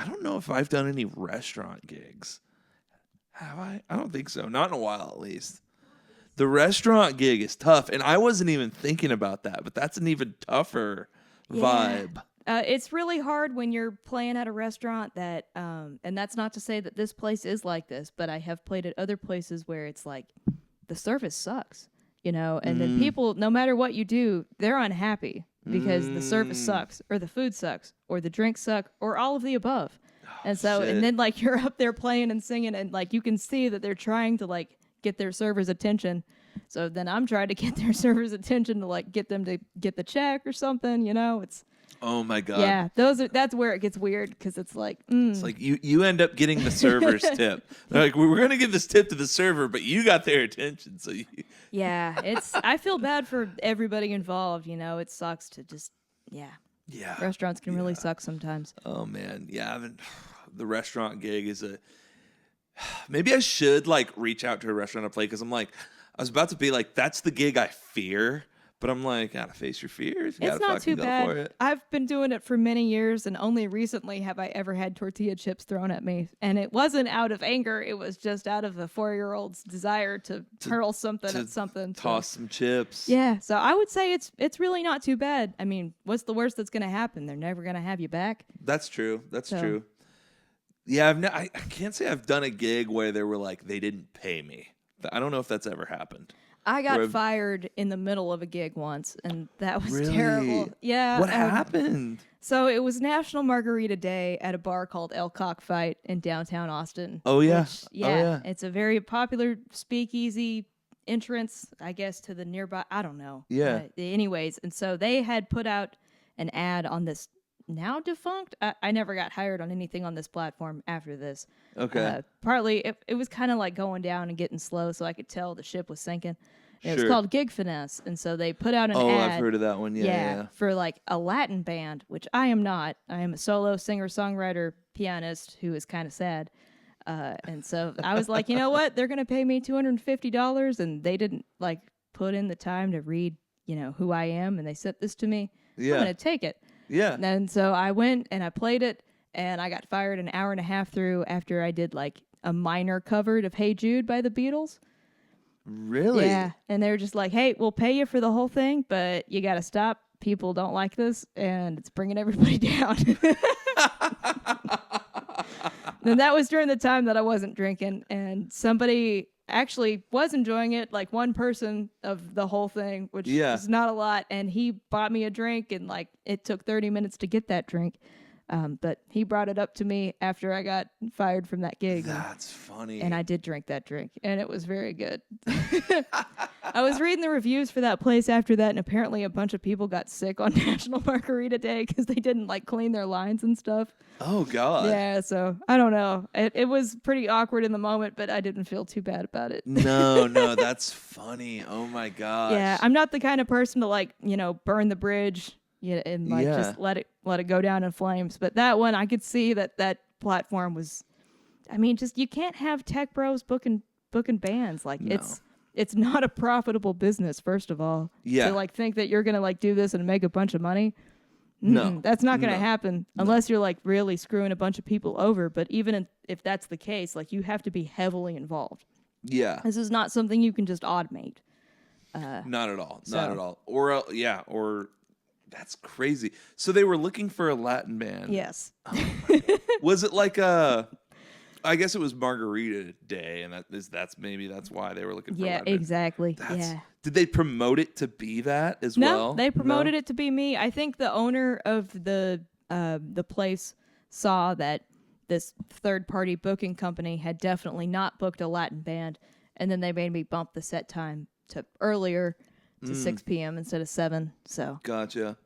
don't know if I've done any restaurant gigs. Have I? I don't think so. Not in a while, at least. The restaurant gig is tough, and I wasn't even thinking about that, but that's an even tougher vibe. It's really hard when you're playing at a restaurant that, and that's not to say that this place is like this, but I have played at other places where it's like the service sucks, and then people, no matter what you do, they're unhappy because the service sucks, or the food sucks, or the drinks suck, or all of the above. And so, shit. and then like you're up there playing and singing, and like you can see that they're trying to like get their server's attention. So then I'm trying to get their server's attention to like get them to get the check or something, It's Oh my God. yeah, that's where it gets weird because it's like It's like you end up getting the server's tip. They're like, we're going to give this tip to the server, but you got their attention. So yeah, I feel bad for everybody involved. It sucks to just yeah. Restaurants can really suck sometimes. Oh man, yeah. The restaurant gig is maybe I should like reach out to a restaurant to play because I'm like I was about to be like that's the gig I fear. But I'm like, gotta face your fears. It's not too For bad. it. I've been doing it for many years, and only recently have I ever had tortilla chips thrown at me. And it wasn't out of anger; it was just out of a 4-year-old's desire to hurl something at something. Toss some chips. Yeah, so I would say it's really not too bad. I mean, what's the worst that's going to happen? They're never going to have you back. That's true. That's true. Yeah, I can't say I've done a gig where they were like they didn't pay me. I don't know if that's ever happened. I got fired in the middle of a gig once, and that was Really? terrible. Yeah. What happened? So it was National Margarita Day at a bar called El Cockfight in downtown Austin. Oh, yeah. It's a very popular speakeasy entrance, I guess, to the nearby. I don't know. Yeah. Anyways, and so they had put out an ad on this now defunct. I never got hired on anything on this platform after this. Okay. Partly, it was kind of like going down and getting slow, so I could tell the ship was sinking. And it was Sure. called Gig Finesse, and so they put out an ad. Oh, I've heard of that one. Yeah. For like a Latin band, which I am not. I am a solo singer-songwriter pianist who is kind of sad. And so I was like, you know what? They're going to pay me $250, and they didn't like put in the time to read, who I am, and they sent this to me. Yeah. I'm going to take it. Yeah. And so I went and I played it, and I got fired an hour and a half through after I did like a minor cover of Hey Jude by the Beatles. Really? Yeah, and they were just like, "Hey, we'll pay you for the whole thing, but you got to stop. People don't like this, and it's bringing everybody down." And that was during the time that I wasn't drinking, and somebody actually was enjoying it, like one person of the whole thing, which Yeah. is not a lot, and he bought me a drink, and like it took 30 minutes to get that drink. But he brought it up to me after I got fired from that gig. That's funny. And I did drink that drink, and it was very good. I was reading the reviews for that place after that, and apparently a bunch of people got sick on National Margarita Day because they didn't like clean their lines and stuff. Oh, God. Yeah, so I don't know. It was pretty awkward in the moment, but I didn't feel too bad about it. No, that's funny. Oh, my gosh. Yeah, I'm not the kind of person to like, burn the bridge, and like just let it go down in flames. But that one, I could see that platform was, I mean, just you can't have tech bros booking bands. Like No. it's not a profitable business, first of all. Yeah. To like think that you're gonna like do this and make a bunch of money. No. That's not gonna No. happen unless you're like really screwing a bunch of people over. But even if that's the case, like you have to be heavily involved. Yeah. This is not something you can just automate. Not at all. So- Not at all. Or that's crazy. So they were looking for a Latin band. Yes. Was it like I guess it was Margarita Day, and that's why they were looking for a Yeah, Latin band. exactly. That's- Yeah. Did they promote it to be that as No, well? they promoted it to be me. I think the owner of the place saw that this third-party booking company had definitely not booked a Latin band, and then they made me bump the set time to earlier to 6 p.m. instead of 7. So Gotcha.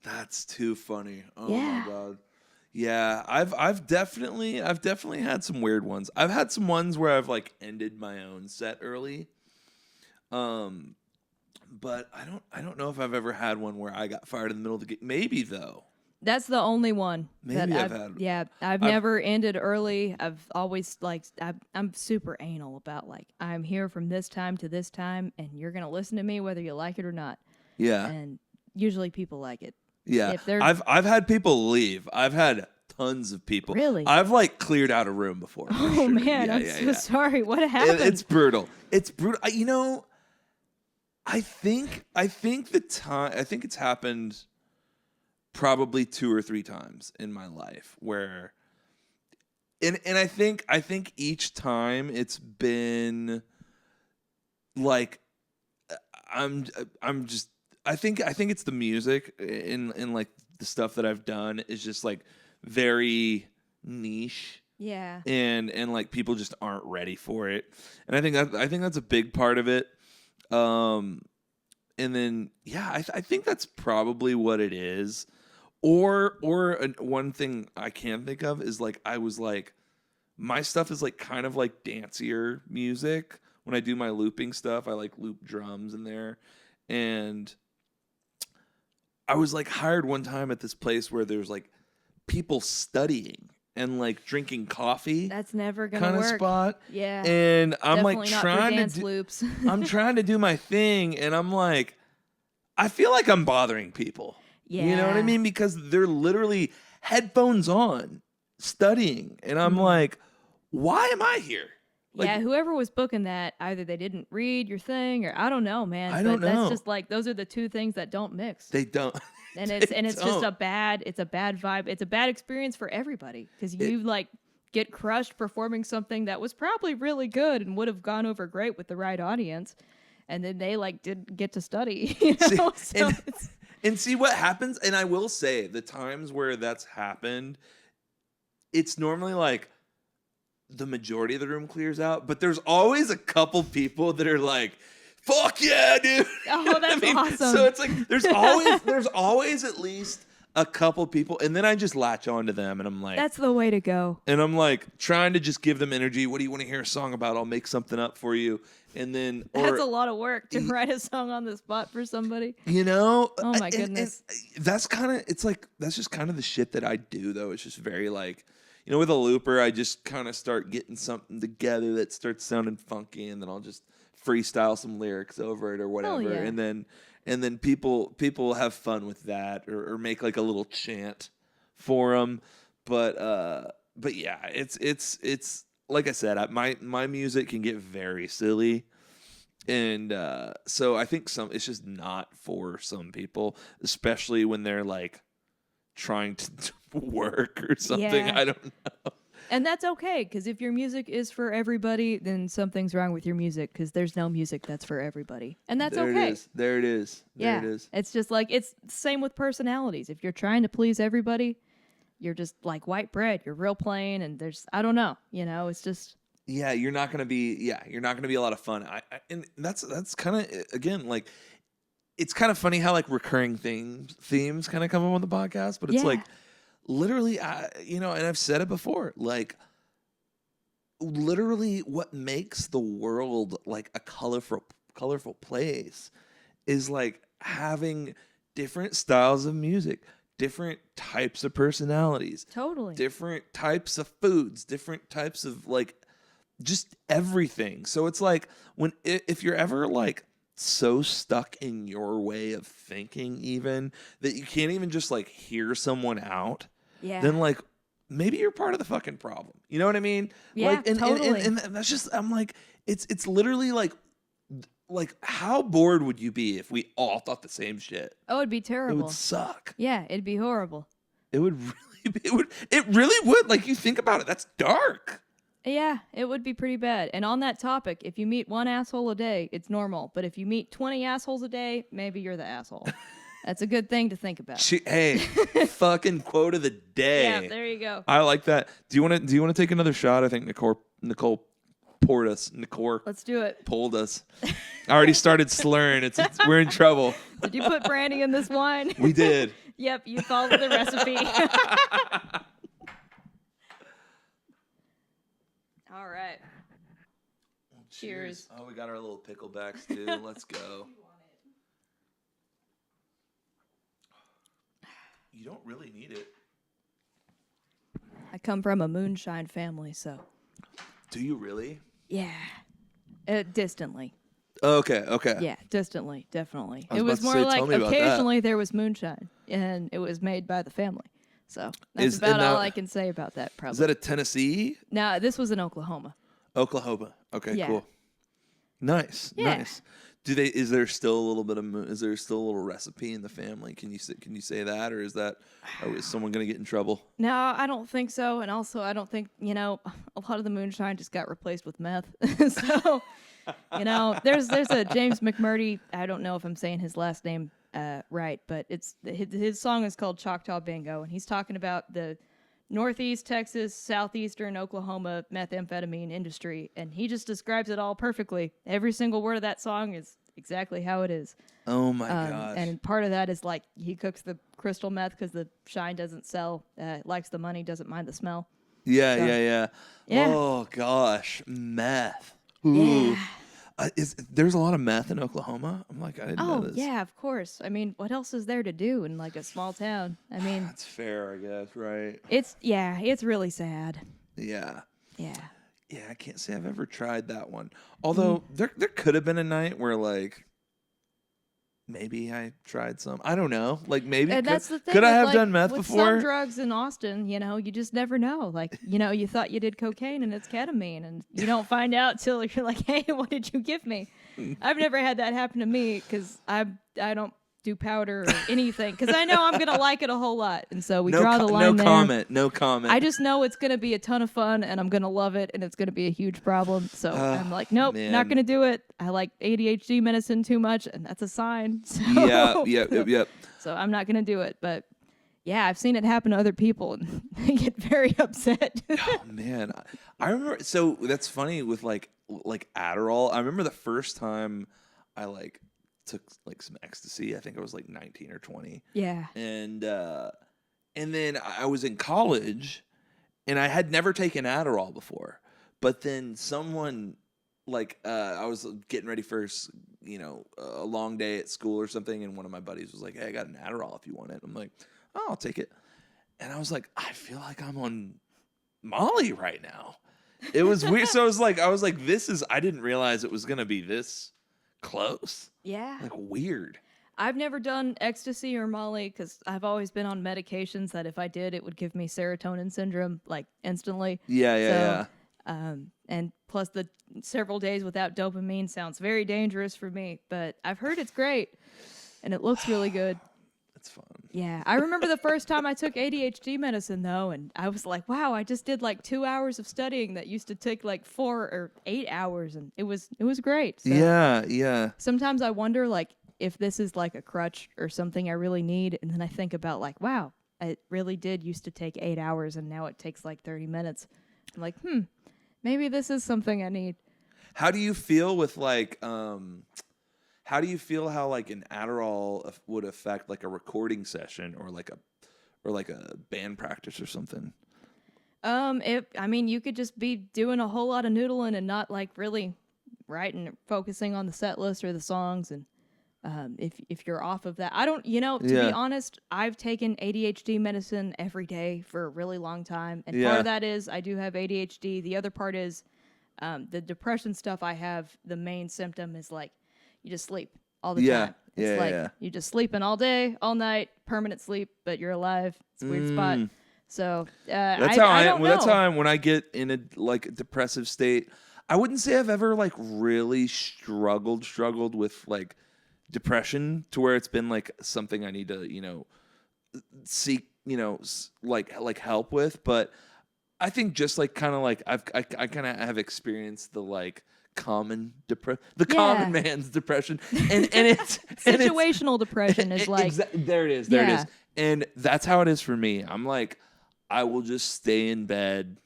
That's too funny. Oh Yeah. my God. Yeah, I've definitely had some weird ones. I've had some ones where I've like ended my own set early. But I don't know if I've ever had one where I got fired in the middle of the game. Maybe though. that's the only one. Maybe that I've had- Yeah, I've never ended early. I've always like I'm super anal about like I'm here from this time to this time, and you're gonna listen to me whether you like it or not. Yeah. And usually people like it. Yeah. if they're- I've had people leave. I've had tons of people. Really? I've like cleared out a room before. for Oh sure. man, Yeah, I'm yeah, so yeah. sorry. What happened? It's brutal. It's brutal. I think it's happened probably 2 or 3 times in my life where and I think each time it's been like I'm just I think it's the music in like the stuff that I've done is just like very niche. Yeah. And like people just aren't ready for it, and I think that's a big part of it. And then I think that's probably what it is. Or one thing I can think of is like I was like my stuff is like kind of like dancier music. When I do my looping stuff, I like loop drums in there, and I was like hired one time at this place where there's like people studying and like drinking coffee That's never gonna kind of work. spot. Yeah. And I'm Definitely like not for trying dance to do, loops. I'm trying to do my thing, and I'm like, I feel like I'm bothering people. You know what I Yeah. mean? Because they're literally headphones on, studying, and I'm like, why am I here? Like, yeah, whoever was booking that, either they didn't read your thing or I don't know, man. I but don't know. That's just like those are the two things that don't mix. they don't. and it's just don't. a bad vibe. It's a bad experience for everybody because you like get crushed performing something that was probably really good and would have gone over great with the right audience, and then they like didn't get to study. You know? So it's- And see what happens. And I will say, the times where that's happened, it's normally like the majority of the room clears out, but there's always a couple people that are like, "Fuck yeah, dude!" Oh, that's awesome. So it's like there's always at least a couple people, and then I just latch on to them, and I'm like, that's the way to go. and I'm like trying to just give them energy. What do you want to hear a song about? I'll make something up for you, and then That's a lot of work to write a song on the spot for somebody. you know. Oh my and goodness. that's kind of that's just kind of the shit that I do though. It's just very like, you know, with a looper, I just kind of start getting something together that starts sounding funky, and then I'll just freestyle some lyrics over it or whatever, yeah. and then people have fun with that or make like a little chant for them. But yeah, it's like I said, my music can get very silly. And so I think it's just not for some people, especially when they're like trying to work or something. Yeah. I don't know. And that's okay, because if your music is for everybody, then something's wrong with your music, because there's no music that's for everybody. And that's There okay. it is. There it is. There it is. It's just like, it's the same with personalities. If you're trying to please everybody, you're just like white bread. You're real plain, and I don't know, it's just. Yeah, you're not gonna be a lot of fun. And that's kind of, again, like, it's kind of funny how like recurring themes kind of come up on the podcast, but it's like literally, and I've said it before, like literally what makes the world like a colorful place is like having different styles of music, different types of personalities, Totally. different types of foods, different types of like just everything. So it's like if you're ever like so stuck in your way of thinking even that you can't even just like hear someone out, then like maybe you're part of the fucking problem. You know what I mean? Yeah, like, totally. And that's just, I'm like, it's literally like how bored would you be if we all thought the same shit? Oh, it'd be terrible. It would suck. Yeah, it'd be horrible. It would really it really would. Like, you think about it, that's dark. Yeah, it would be pretty bad. And on that topic, if you meet one asshole a day, it's normal. But if you meet 20 assholes a day, maybe you're the asshole. That's a good thing to think about. Hey, fucking quote of the day. Yeah, there you go. I like that. Do you want to take another shot? I think Nicole poured us. Nicole Let's do it. pulled us. I already started slurring. We're in trouble. Did you put brandy in this wine? We did. Yep, you followed the recipe. All right. Cheers. Oh, we got our little picklebacks too. Let's go. You don't really need it. I come from a moonshine family, so. Do you really? Yeah. Distantly. Okay. Yeah, distantly, definitely. I was It was about more to say, like tell me about that. occasionally there was moonshine, and it was made by the family. So that's about all I can say about that, probably. Is that a Tennessee? No, this was in Oklahoma. Oklahoma. Okay, Yeah. cool. Nice, Yeah. nice. Is there still a little recipe in the family? Can you say that, or is someone gonna get in trouble? No, I don't think so. And also, I don't think, a lot of the moonshine just got replaced with meth. So, there's a James McMurdy. I don't know if I'm saying his last name right, but his song is called Choctaw Bingo, and he's talking about the Northeast Texas, southeastern Oklahoma methamphetamine industry, and he just describes it all perfectly. Every single word of that song is exactly how it is. Oh my gosh! And part of that is like he cooks the crystal meth because the shine doesn't sell. Likes the money, doesn't mind the smell. Yeah. Yeah. Oh gosh, meth. Ooh. Yeah. There's a lot of meth in Oklahoma? I'm like, I didn't know Oh this. yeah, of course. I mean, what else is there to do in like a small town? I mean, That's fair, I guess, right? it's really sad. Yeah. Yeah. Yeah, I can't say I've ever tried that one. Although there could have been a night where like maybe I tried some. I don't know. Like maybe And that's the thing. could I with, have like, done meth with before? some drugs in Austin, you just never know. Like, you thought you did cocaine and it's ketamine, and you don't find out till you're like, hey, what did you give me? I've never had that happen to me because I don't do powder or anything because I know I'm gonna like it a whole lot, and so we draw the line there. No comment. I just know it's gonna be a ton of fun, and I'm gonna love it, and it's gonna be a huge problem. So I'm like, nope, man. not gonna do it. I like ADHD medicine too much, and that's a sign. So, Yep. So I'm not gonna do it. But yeah, I've seen it happen to other people, and they get very upset. Oh man, I remember. So that's funny with like Adderall. I remember the first time I like took like some ecstasy. I think I was like 19 or 20. Yeah. And then I was in college, and I had never taken Adderall before. But then someone I was getting ready for a long day at school or something, and one of my buddies was like, "Hey, I got an Adderall if you want it." I'm like, "Oh, I'll take it." And I was like, "I feel like I'm on Molly right now." It was weird. So I was like, "This is." I didn't realize it was gonna be this close. Yeah. Like weird. I've never done ecstasy or Molly because I've always been on medications that if I did, it would give me serotonin syndrome like instantly. Yeah. And plus, the several days without dopamine sounds very dangerous for me. But I've heard it's great, and it looks really good. It's fun. Yeah, I remember the first time I took ADHD medicine though, and I was like, "Wow, I just did like 2 hours of studying that used to take like 4 or 8 hours, and it was great." So Yeah. sometimes I wonder like if this is like a crutch or something I really need, and then I think about like, "Wow, it really did used to take 8 hours, and now it takes like 30 minutes." I'm like, maybe this is something I need. How do you feel with like how do you feel how like an Adderall would affect like a recording session or like a band practice or something? I mean, you could just be doing a whole lot of noodling and not like really writing, focusing on the set list or the songs. And if you're off of that, I don't, to be honest, I've taken ADHD medicine every day for a really long time. And part of that is I do have ADHD. The other part is the depression stuff I have. The main symptom is like you just sleep all the time. It's like you're just sleeping all day, all night, permanent sleep, but you're alive. It's a weird spot. So that's how I don't know. That's how I'm when I get in a like a depressive state. I wouldn't say I've ever like really struggled with like depression to where it's been like something I need to seek like help with. But I think just like kind of like I kind of have experienced the like common man's depression, and it's situational depression is like there it is, and that's how it is for me. I'm like I will just stay in bed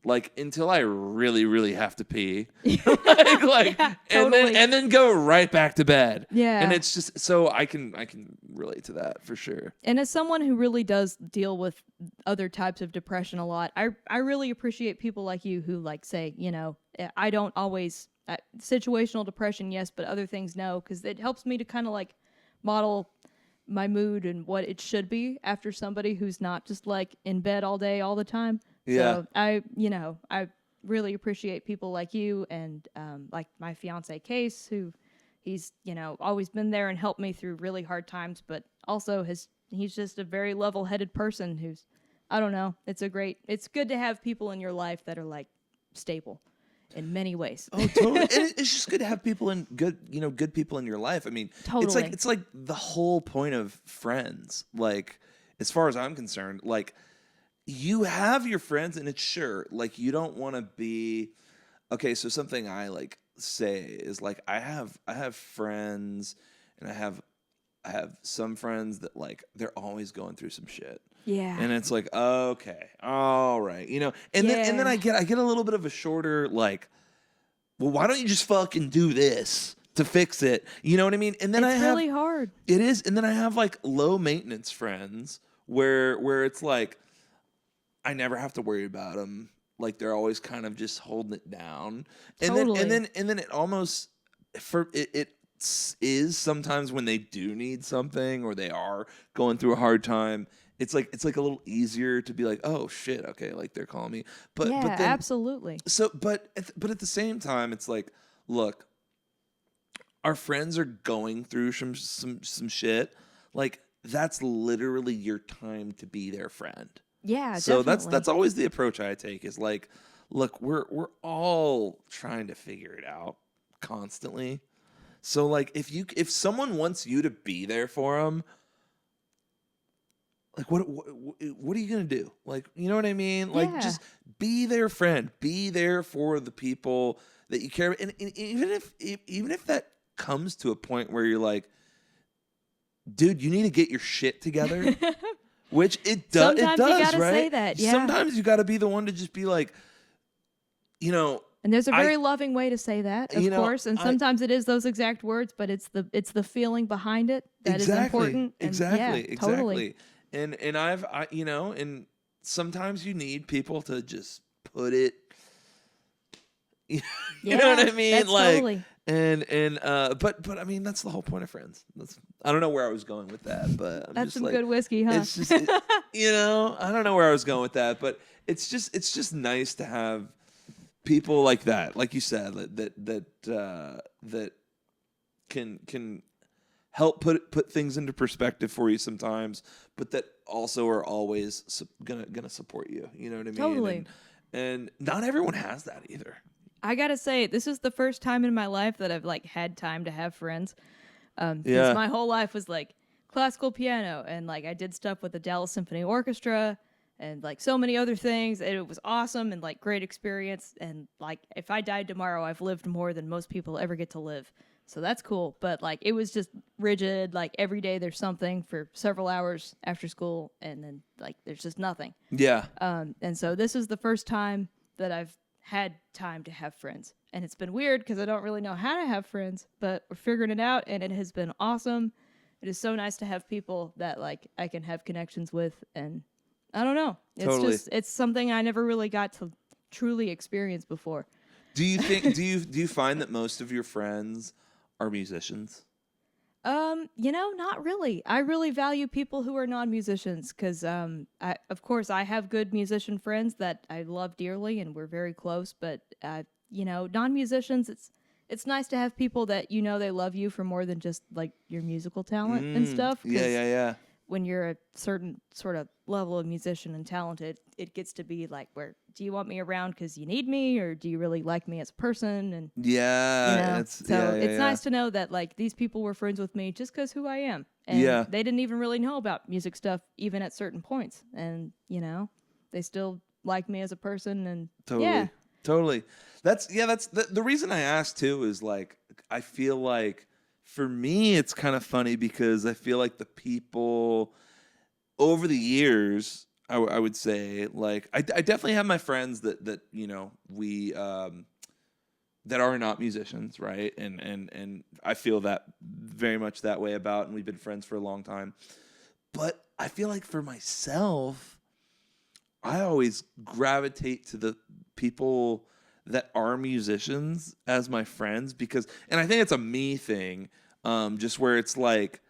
like until I really, really have to pee, totally. and then go right back to bed. Yeah, and it's just so I can relate to that for sure. And as someone who really does deal with other types of depression a lot, I really appreciate people like you who like say, I don't always situational depression, yes, but other things no, because it helps me to kind of like model my mood and what it should be after somebody who's not just like in bed all day all the time. Yeah. So I really appreciate people like you and like my fiance Case, who he's always been there and helped me through really hard times, but also he's just a very level-headed person who's I don't know. It's good to have people in your life that are like stable in many ways. Oh, totally. And it's just good to have people in good people in your life. I mean, totally. It's like the whole point of friends. Like, as far as I'm concerned, like you have your friends, and it's sure like you don't want to be okay. So something I like say is like I have friends, and I have some friends that like they're always going through some shit. Yeah. And it's like, okay, all right, and then I get a little bit of a shorter like, well, why don't you just fucking do this to fix it? You know what I mean? And then it's really hard. It is, and then I have like low maintenance friends where it's like I never have to worry about them. Like they're always kind of just holding it down. And totally. then it almost it is sometimes when they do need something or they are going through a hard time. It's like a little easier to be like, oh shit, okay, like they're calling me. But yeah, but then, absolutely. So but at the same time, it's like, look, our friends are going through some shit. Like that's literally your time to be their friend. Yeah, so definitely. that's always the approach I take is like, look, we're all trying to figure it out constantly. So like if someone wants you to be there for them, like what are you gonna do? Like, you know what I mean? Like just be their friend, be there for the people that you care about. And even if that comes to a point where you're like, dude, you need to get your shit together. Which it does. Sometimes it does, you gotta right? say that. Yeah. Sometimes you gotta be the one to just be like, And there's a very loving way to say that, of course. And sometimes it is those exact words, but it's the feeling behind it that is important. And exactly. Totally. And and sometimes you need people to just put it. You know what I mean? That's like, totally. But I mean that's the whole point of friends. I don't know where I was going with that, but that's some good whiskey, huh? It's just I don't know where I was going with that, but it's just nice to have people like that, like you said, that can help put things into perspective for you sometimes, but that also are always gonna support you. You know what I mean? Totally. And not everyone has that either. I gotta say, this is the first time in my life that I've like had time to have friends. Because Yeah. my whole life was like classical piano, and like I did stuff with the Dallas Symphony Orchestra, and like so many other things. And it was awesome and like great experience. And like if I died tomorrow, I've lived more than most people ever get to live. So that's cool. But like it was just rigid. Like every day there's something for several hours after school, and then like there's just nothing. Yeah. And so this is the first time that I've had time to have friends. And it's been weird because I don't really know how to have friends, but we're figuring it out, and it has been awesome. It is so nice to have people that like I can have connections with, and I don't know. It's Totally. just it's something I never really got to truly experience before. Do you think do you find that most of your friends are musicians? Not really. I really value people who are non-musicians because, of course, I have good musician friends that I love dearly and we're very close. But, non-musicians, it's nice to have people that they love you for more than just like your musical talent and stuff. 'Cause Yeah. when you're a certain sort of level of musician and talented, it gets to be like, where do you want me around because you need me, or do you really like me as a person? And Yeah. it's Yeah. nice to know that like these people were friends with me just because who I am, and Yeah. they didn't even really know about music stuff even at certain points, and they still like me as a person, and yeah. Totally. That's the reason I asked too is like I feel like for me it's kind of funny because I feel like the people over the years I would say like I definitely have my friends that we that are not musicians, right? And I feel that very much that way about, and we've been friends for a long time. But I feel like for myself, I always gravitate to the people that are musicians as my friends because, and I think it's a me thing, just where it's like,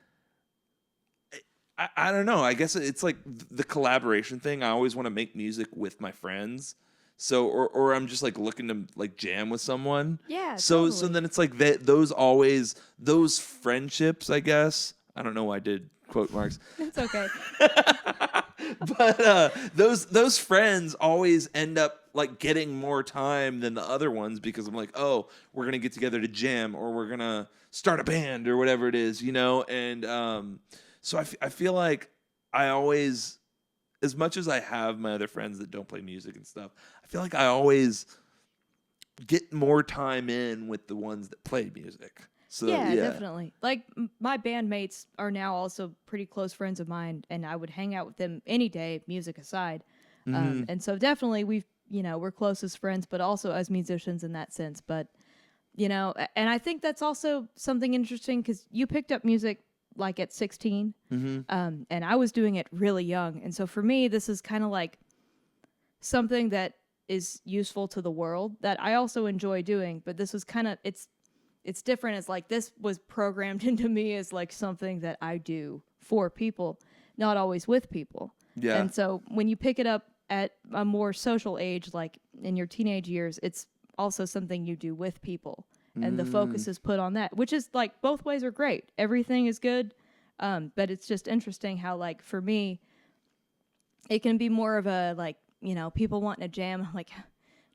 I don't know. I guess it's like the collaboration thing. I always want to make music with my friends. So, or I'm just like looking to like jam with someone. Yeah, So totally. then it's like those friendships, I guess. I don't know why I did quote marks. It's okay. But those friends always end up like getting more time than the other ones because I'm like, oh, we're gonna get together to jam, or we're gonna start a band, or whatever it is, And so I feel like I always, as much as I have my other friends that don't play music and stuff, I feel like I always get more time in with the ones that play music. So Yeah, definitely. Like my bandmates are now also pretty close friends of mine, and I would hang out with them any day, music aside. And so definitely we're close as friends, but also as musicians in that sense. But and I think that's also something interesting because you picked up music like at 16, and I was doing it really young. And so for me, this is kind of like something that is useful to the world that I also enjoy doing. But this was kind of it's different. It's like this was programmed into me as like something that I do for people, not always with people. Yeah. And so when you pick it up at a more social age, like in your teenage years, it's also something you do with people. And the focus is put on that, which is like both ways are great. Everything is good. But it's just interesting how like for me, it can be more of a like, people wanting to jam. I'm like,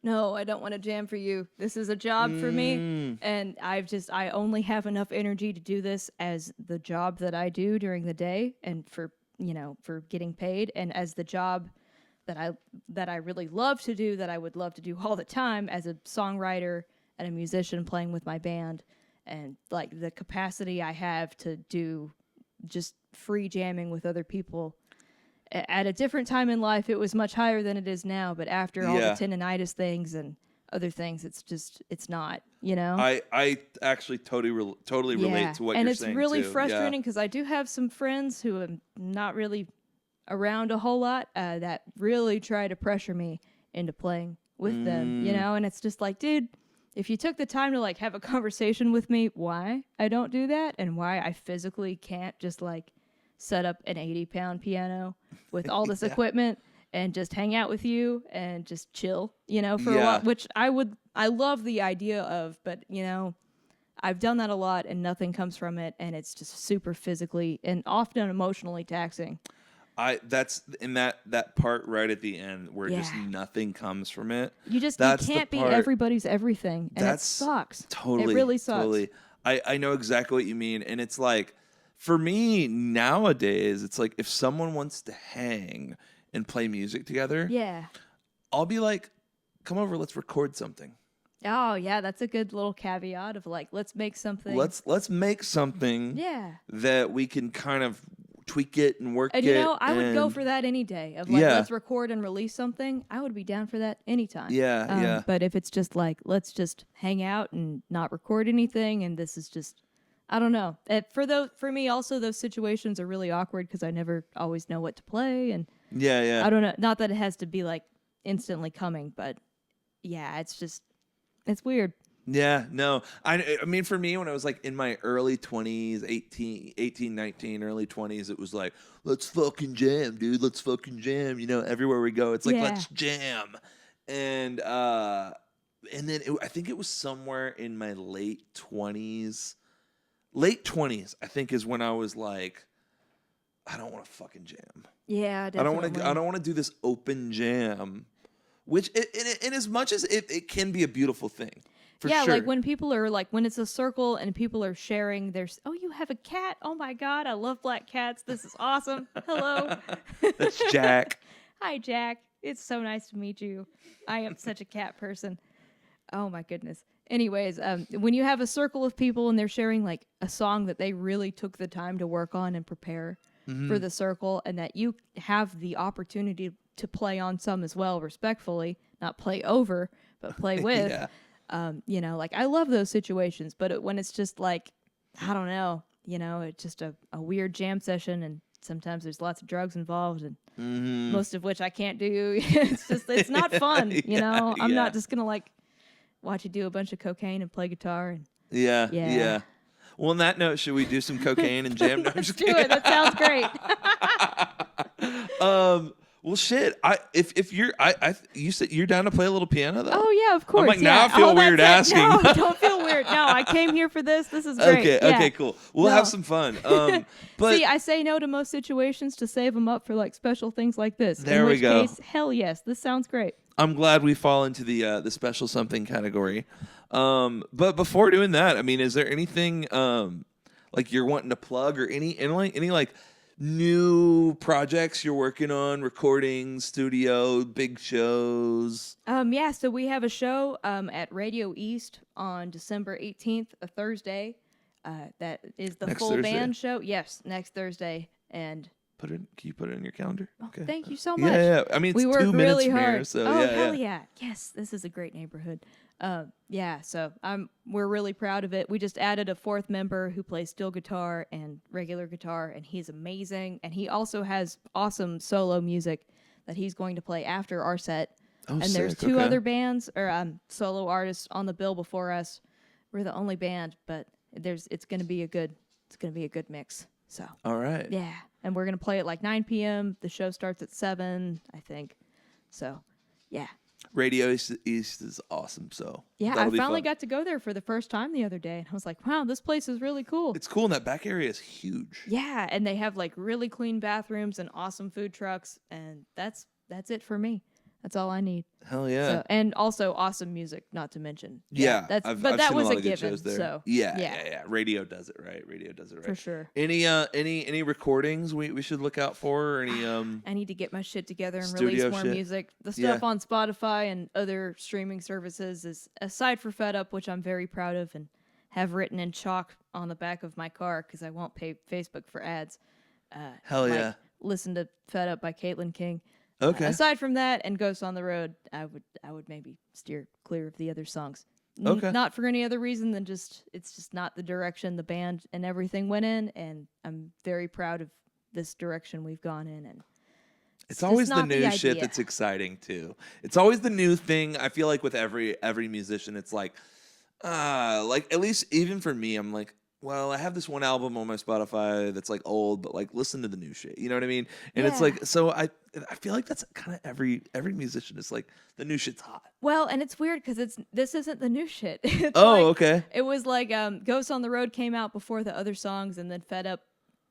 no, I don't want to jam for you. This is a job for me. And I only have enough energy to do this as the job that I do during the day and for getting paid, and as the job that I really love to do, that I would love to do all the time as a songwriter and a musician playing with my band, and like the capacity I have to do just free jamming with other people. At a different time in life, it was much higher than it is now. But after all the tendinitis things and other things, it's not, I actually totally relate to what and you're it's saying. really too. frustrating because I do have some friends who am not really around a whole lot that really try to pressure me into playing with them, and it's just like, dude, if you took the time to like have a conversation with me, why I don't do that, and why I physically can't just like set up an 80-pound piano with all this equipment and just hang out with you and just chill, for a while, which I love the idea of, but I've done that a lot and nothing comes from it, and it's just super physically and often emotionally taxing. That's in that part right at the end where just Yeah. nothing comes from it. You That's the can't be part. everybody's everything, and it That's sucks. totally, It really sucks. totally. I know exactly what you mean. And it's like, for me nowadays, it's like if someone wants to hang and play music together, Yeah. I'll be like, come over, let's record something. Oh, yeah, that's a good little caveat of like, let's make something. Let's make something Yeah. that we can kind of tweak it and work And it. you know, I would go and- for that any day of like, Yeah. let's record and release something. I would be down for that anytime. Yeah, yeah. But if it's just like, let's just hang out and not record anything, and this is just, I don't know. For me, also those situations are really awkward because I never always know what to play, and Yeah. I don't know. Not that it has to be like instantly coming, but yeah, it's weird. Yeah, no. I mean, for me, when I was like in my early 20s, 18, 19, early 20s, it was like, let's fucking jam, dude. Let's fucking jam. You know, everywhere we go, it's like, Yeah. let's jam. And then I think it was somewhere in my late 20s. Late 20s, I think, is when I was like, I don't want to fucking jam. Yeah, definitely. I don't want to do this open jam. Which, in as much as it can be a beautiful thing. For yeah, sure. like when people are like, when it's a circle and people are sharing their, oh, you have a cat? Oh my God, I love black cats. This is awesome. Hello. That's Jack. Hi, Jack. It's so nice to meet you. I am such a cat person. Oh my goodness. Anyways, when you have a circle of people and they're sharing like a song that they really took the time to work on and prepare for the circle, and that you have the opportunity to play on some as well, respectfully, not play over, but play with. Yeah. You know, like I love those situations, but when it's just like, I don't know, you know, it's just a weird jam session, and sometimes there's lots of drugs involved, and most of which I can't do. It's not fun, you know. I'm not just gonna like watch you do a bunch of cocaine and play guitar. And Yeah. Well, on that note, should we do some cocaine and jam? No, I'm let's just do kidding. it. That sounds great. Well, shit. If you're you said you're down to play a little piano though. Oh yeah, of course. I'm like, yeah. now I feel weird that's it. asking. No, don't feel weird. No, I came here for this. This is great. Okay. Yeah. Okay. Cool. We'll No. have some fun. But See, I say no to most situations to save them up for like special things like this. There in we which go. case, hell yes, this sounds great. I'm glad we fall into the special something category. But before doing that, I mean, is there anything like you're wanting to plug, or any like new projects you're working on, recording, studio, big shows? Yeah, so we have a show at Radio East on December 18th, a Thursday. That is the Next full Thursday? band show. Yes, next Thursday. And Can you put it in your calendar? Okay. thank you so much. Yeah. I mean, it's We work 2 minutes really from hard. here, so oh, yeah. hell yeah. Yes, this is a great neighborhood. Yeah, so we're really proud of it. We just added a 4th member who plays steel guitar and regular guitar, and he's amazing. And he also has awesome solo music that he's going to play after our set. Oh, And there's sick, 2 okay. other bands or solo artists on the bill before us. We're the only band, but it's going to be a good mix. So All right. yeah, and we're gonna play at like 9 p.m. The show starts at 7, I think. So yeah. Radio East is awesome. So Yeah, that'll I be finally fun. got to go there for the first time the other day, and I was like, wow, this place is really cool. It's cool, and that back area is huge. Yeah, and they have like really clean bathrooms and awesome food trucks, and that's it for me. That's all I need. Hell yeah. So, and also awesome music, not to mention. Yeah, that's I've that seen was a lot a of good given. shows there. So Yeah. Radio does it right. for sure. Any recordings we should look out for? Or any I need to get my shit together and Studio release more shit. music. The Yeah. stuff on Spotify and other streaming services is, aside for Fed Up, which I'm very proud of and have written in chalk on the back of my car because I won't pay Facebook for ads. Hell like, yeah. Listen to Fed Up by Caitlin King. Okay. Aside from that and Ghosts on the Road, I would maybe steer clear of the other songs. Okay. Not for any other reason than it's just not the direction the band and everything went in, and I'm very proud of this direction we've gone in. And It's just always the not new shit idea. that's exciting too. It's always the new thing. I feel like with every musician, it's like at least even for me, I'm like, well, I have this one album on my Spotify that's like old, but like listen to the new shit. You know what I mean? And it's Yeah. like, so I feel like that's kind of every musician is like, the new shit's hot. Well, and it's weird because this isn't the new shit. It's Oh, like- okay. It was like Ghosts on the Road came out before the other songs, and then Fed Up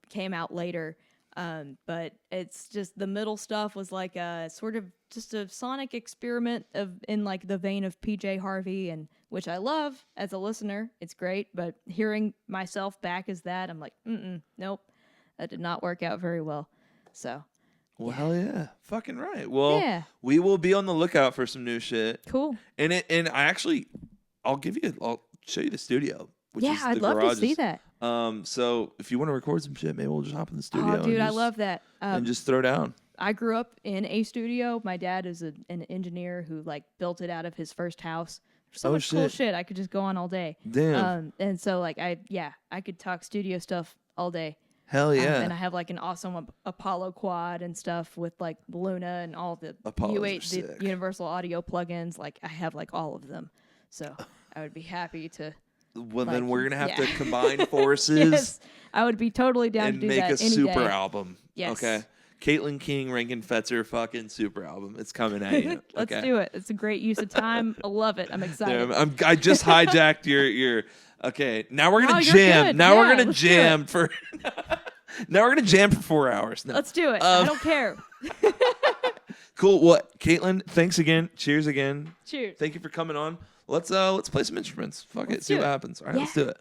came out later. But it's just the middle stuff was like a sort of just a sonic experiment of in like the vein of PJ Harvey, and which I love as a listener. It's great, but hearing myself back as that, I'm like, nope, that did not work out very well. So, Well, hell yeah, fucking right. Well, yeah, we will be on the lookout for some new shit. cool. And I'll show you the studio. Which Yeah, is I'd the love to garages. see that. So if you want to record some shit, maybe we'll just hop in the studio. Oh, dude, and I just- love that. and just throw down. I grew up in a studio. My dad is an engineer who like built it out of his first house. There's so much cool shit. I could just go on all day. Damn. And so like I could talk studio stuff all day. Hell yeah. And I have like an awesome Apollo quad and stuff with like Luna and all the Apollos are U8 sick. the Universal Audio plugins. Like I have like all of them. So I would be happy to. Well, like, then we're gonna have to yeah. combine forces Yes, I would be totally down and to do make that a any super day. album. Yes. Okay. Caitlin King, Rankin Fetzer, fucking super album. It's coming at you. Let's Okay. do it. It's a great use of time. I love it. I'm excited. Damn, I just hijacked your. Okay, now we're No, gonna you're jam. good. Now we're Yeah, gonna let's do it. jam for. Now we're gonna jam for 4 hours. No. Let's do it. I don't care. Cool. Well, Caitlin, thanks again. Cheers again. Cheers. Thank you for coming on. Let's play some instruments. Fuck it. Let's See do what it. happens. All right, Yeah. let's do it.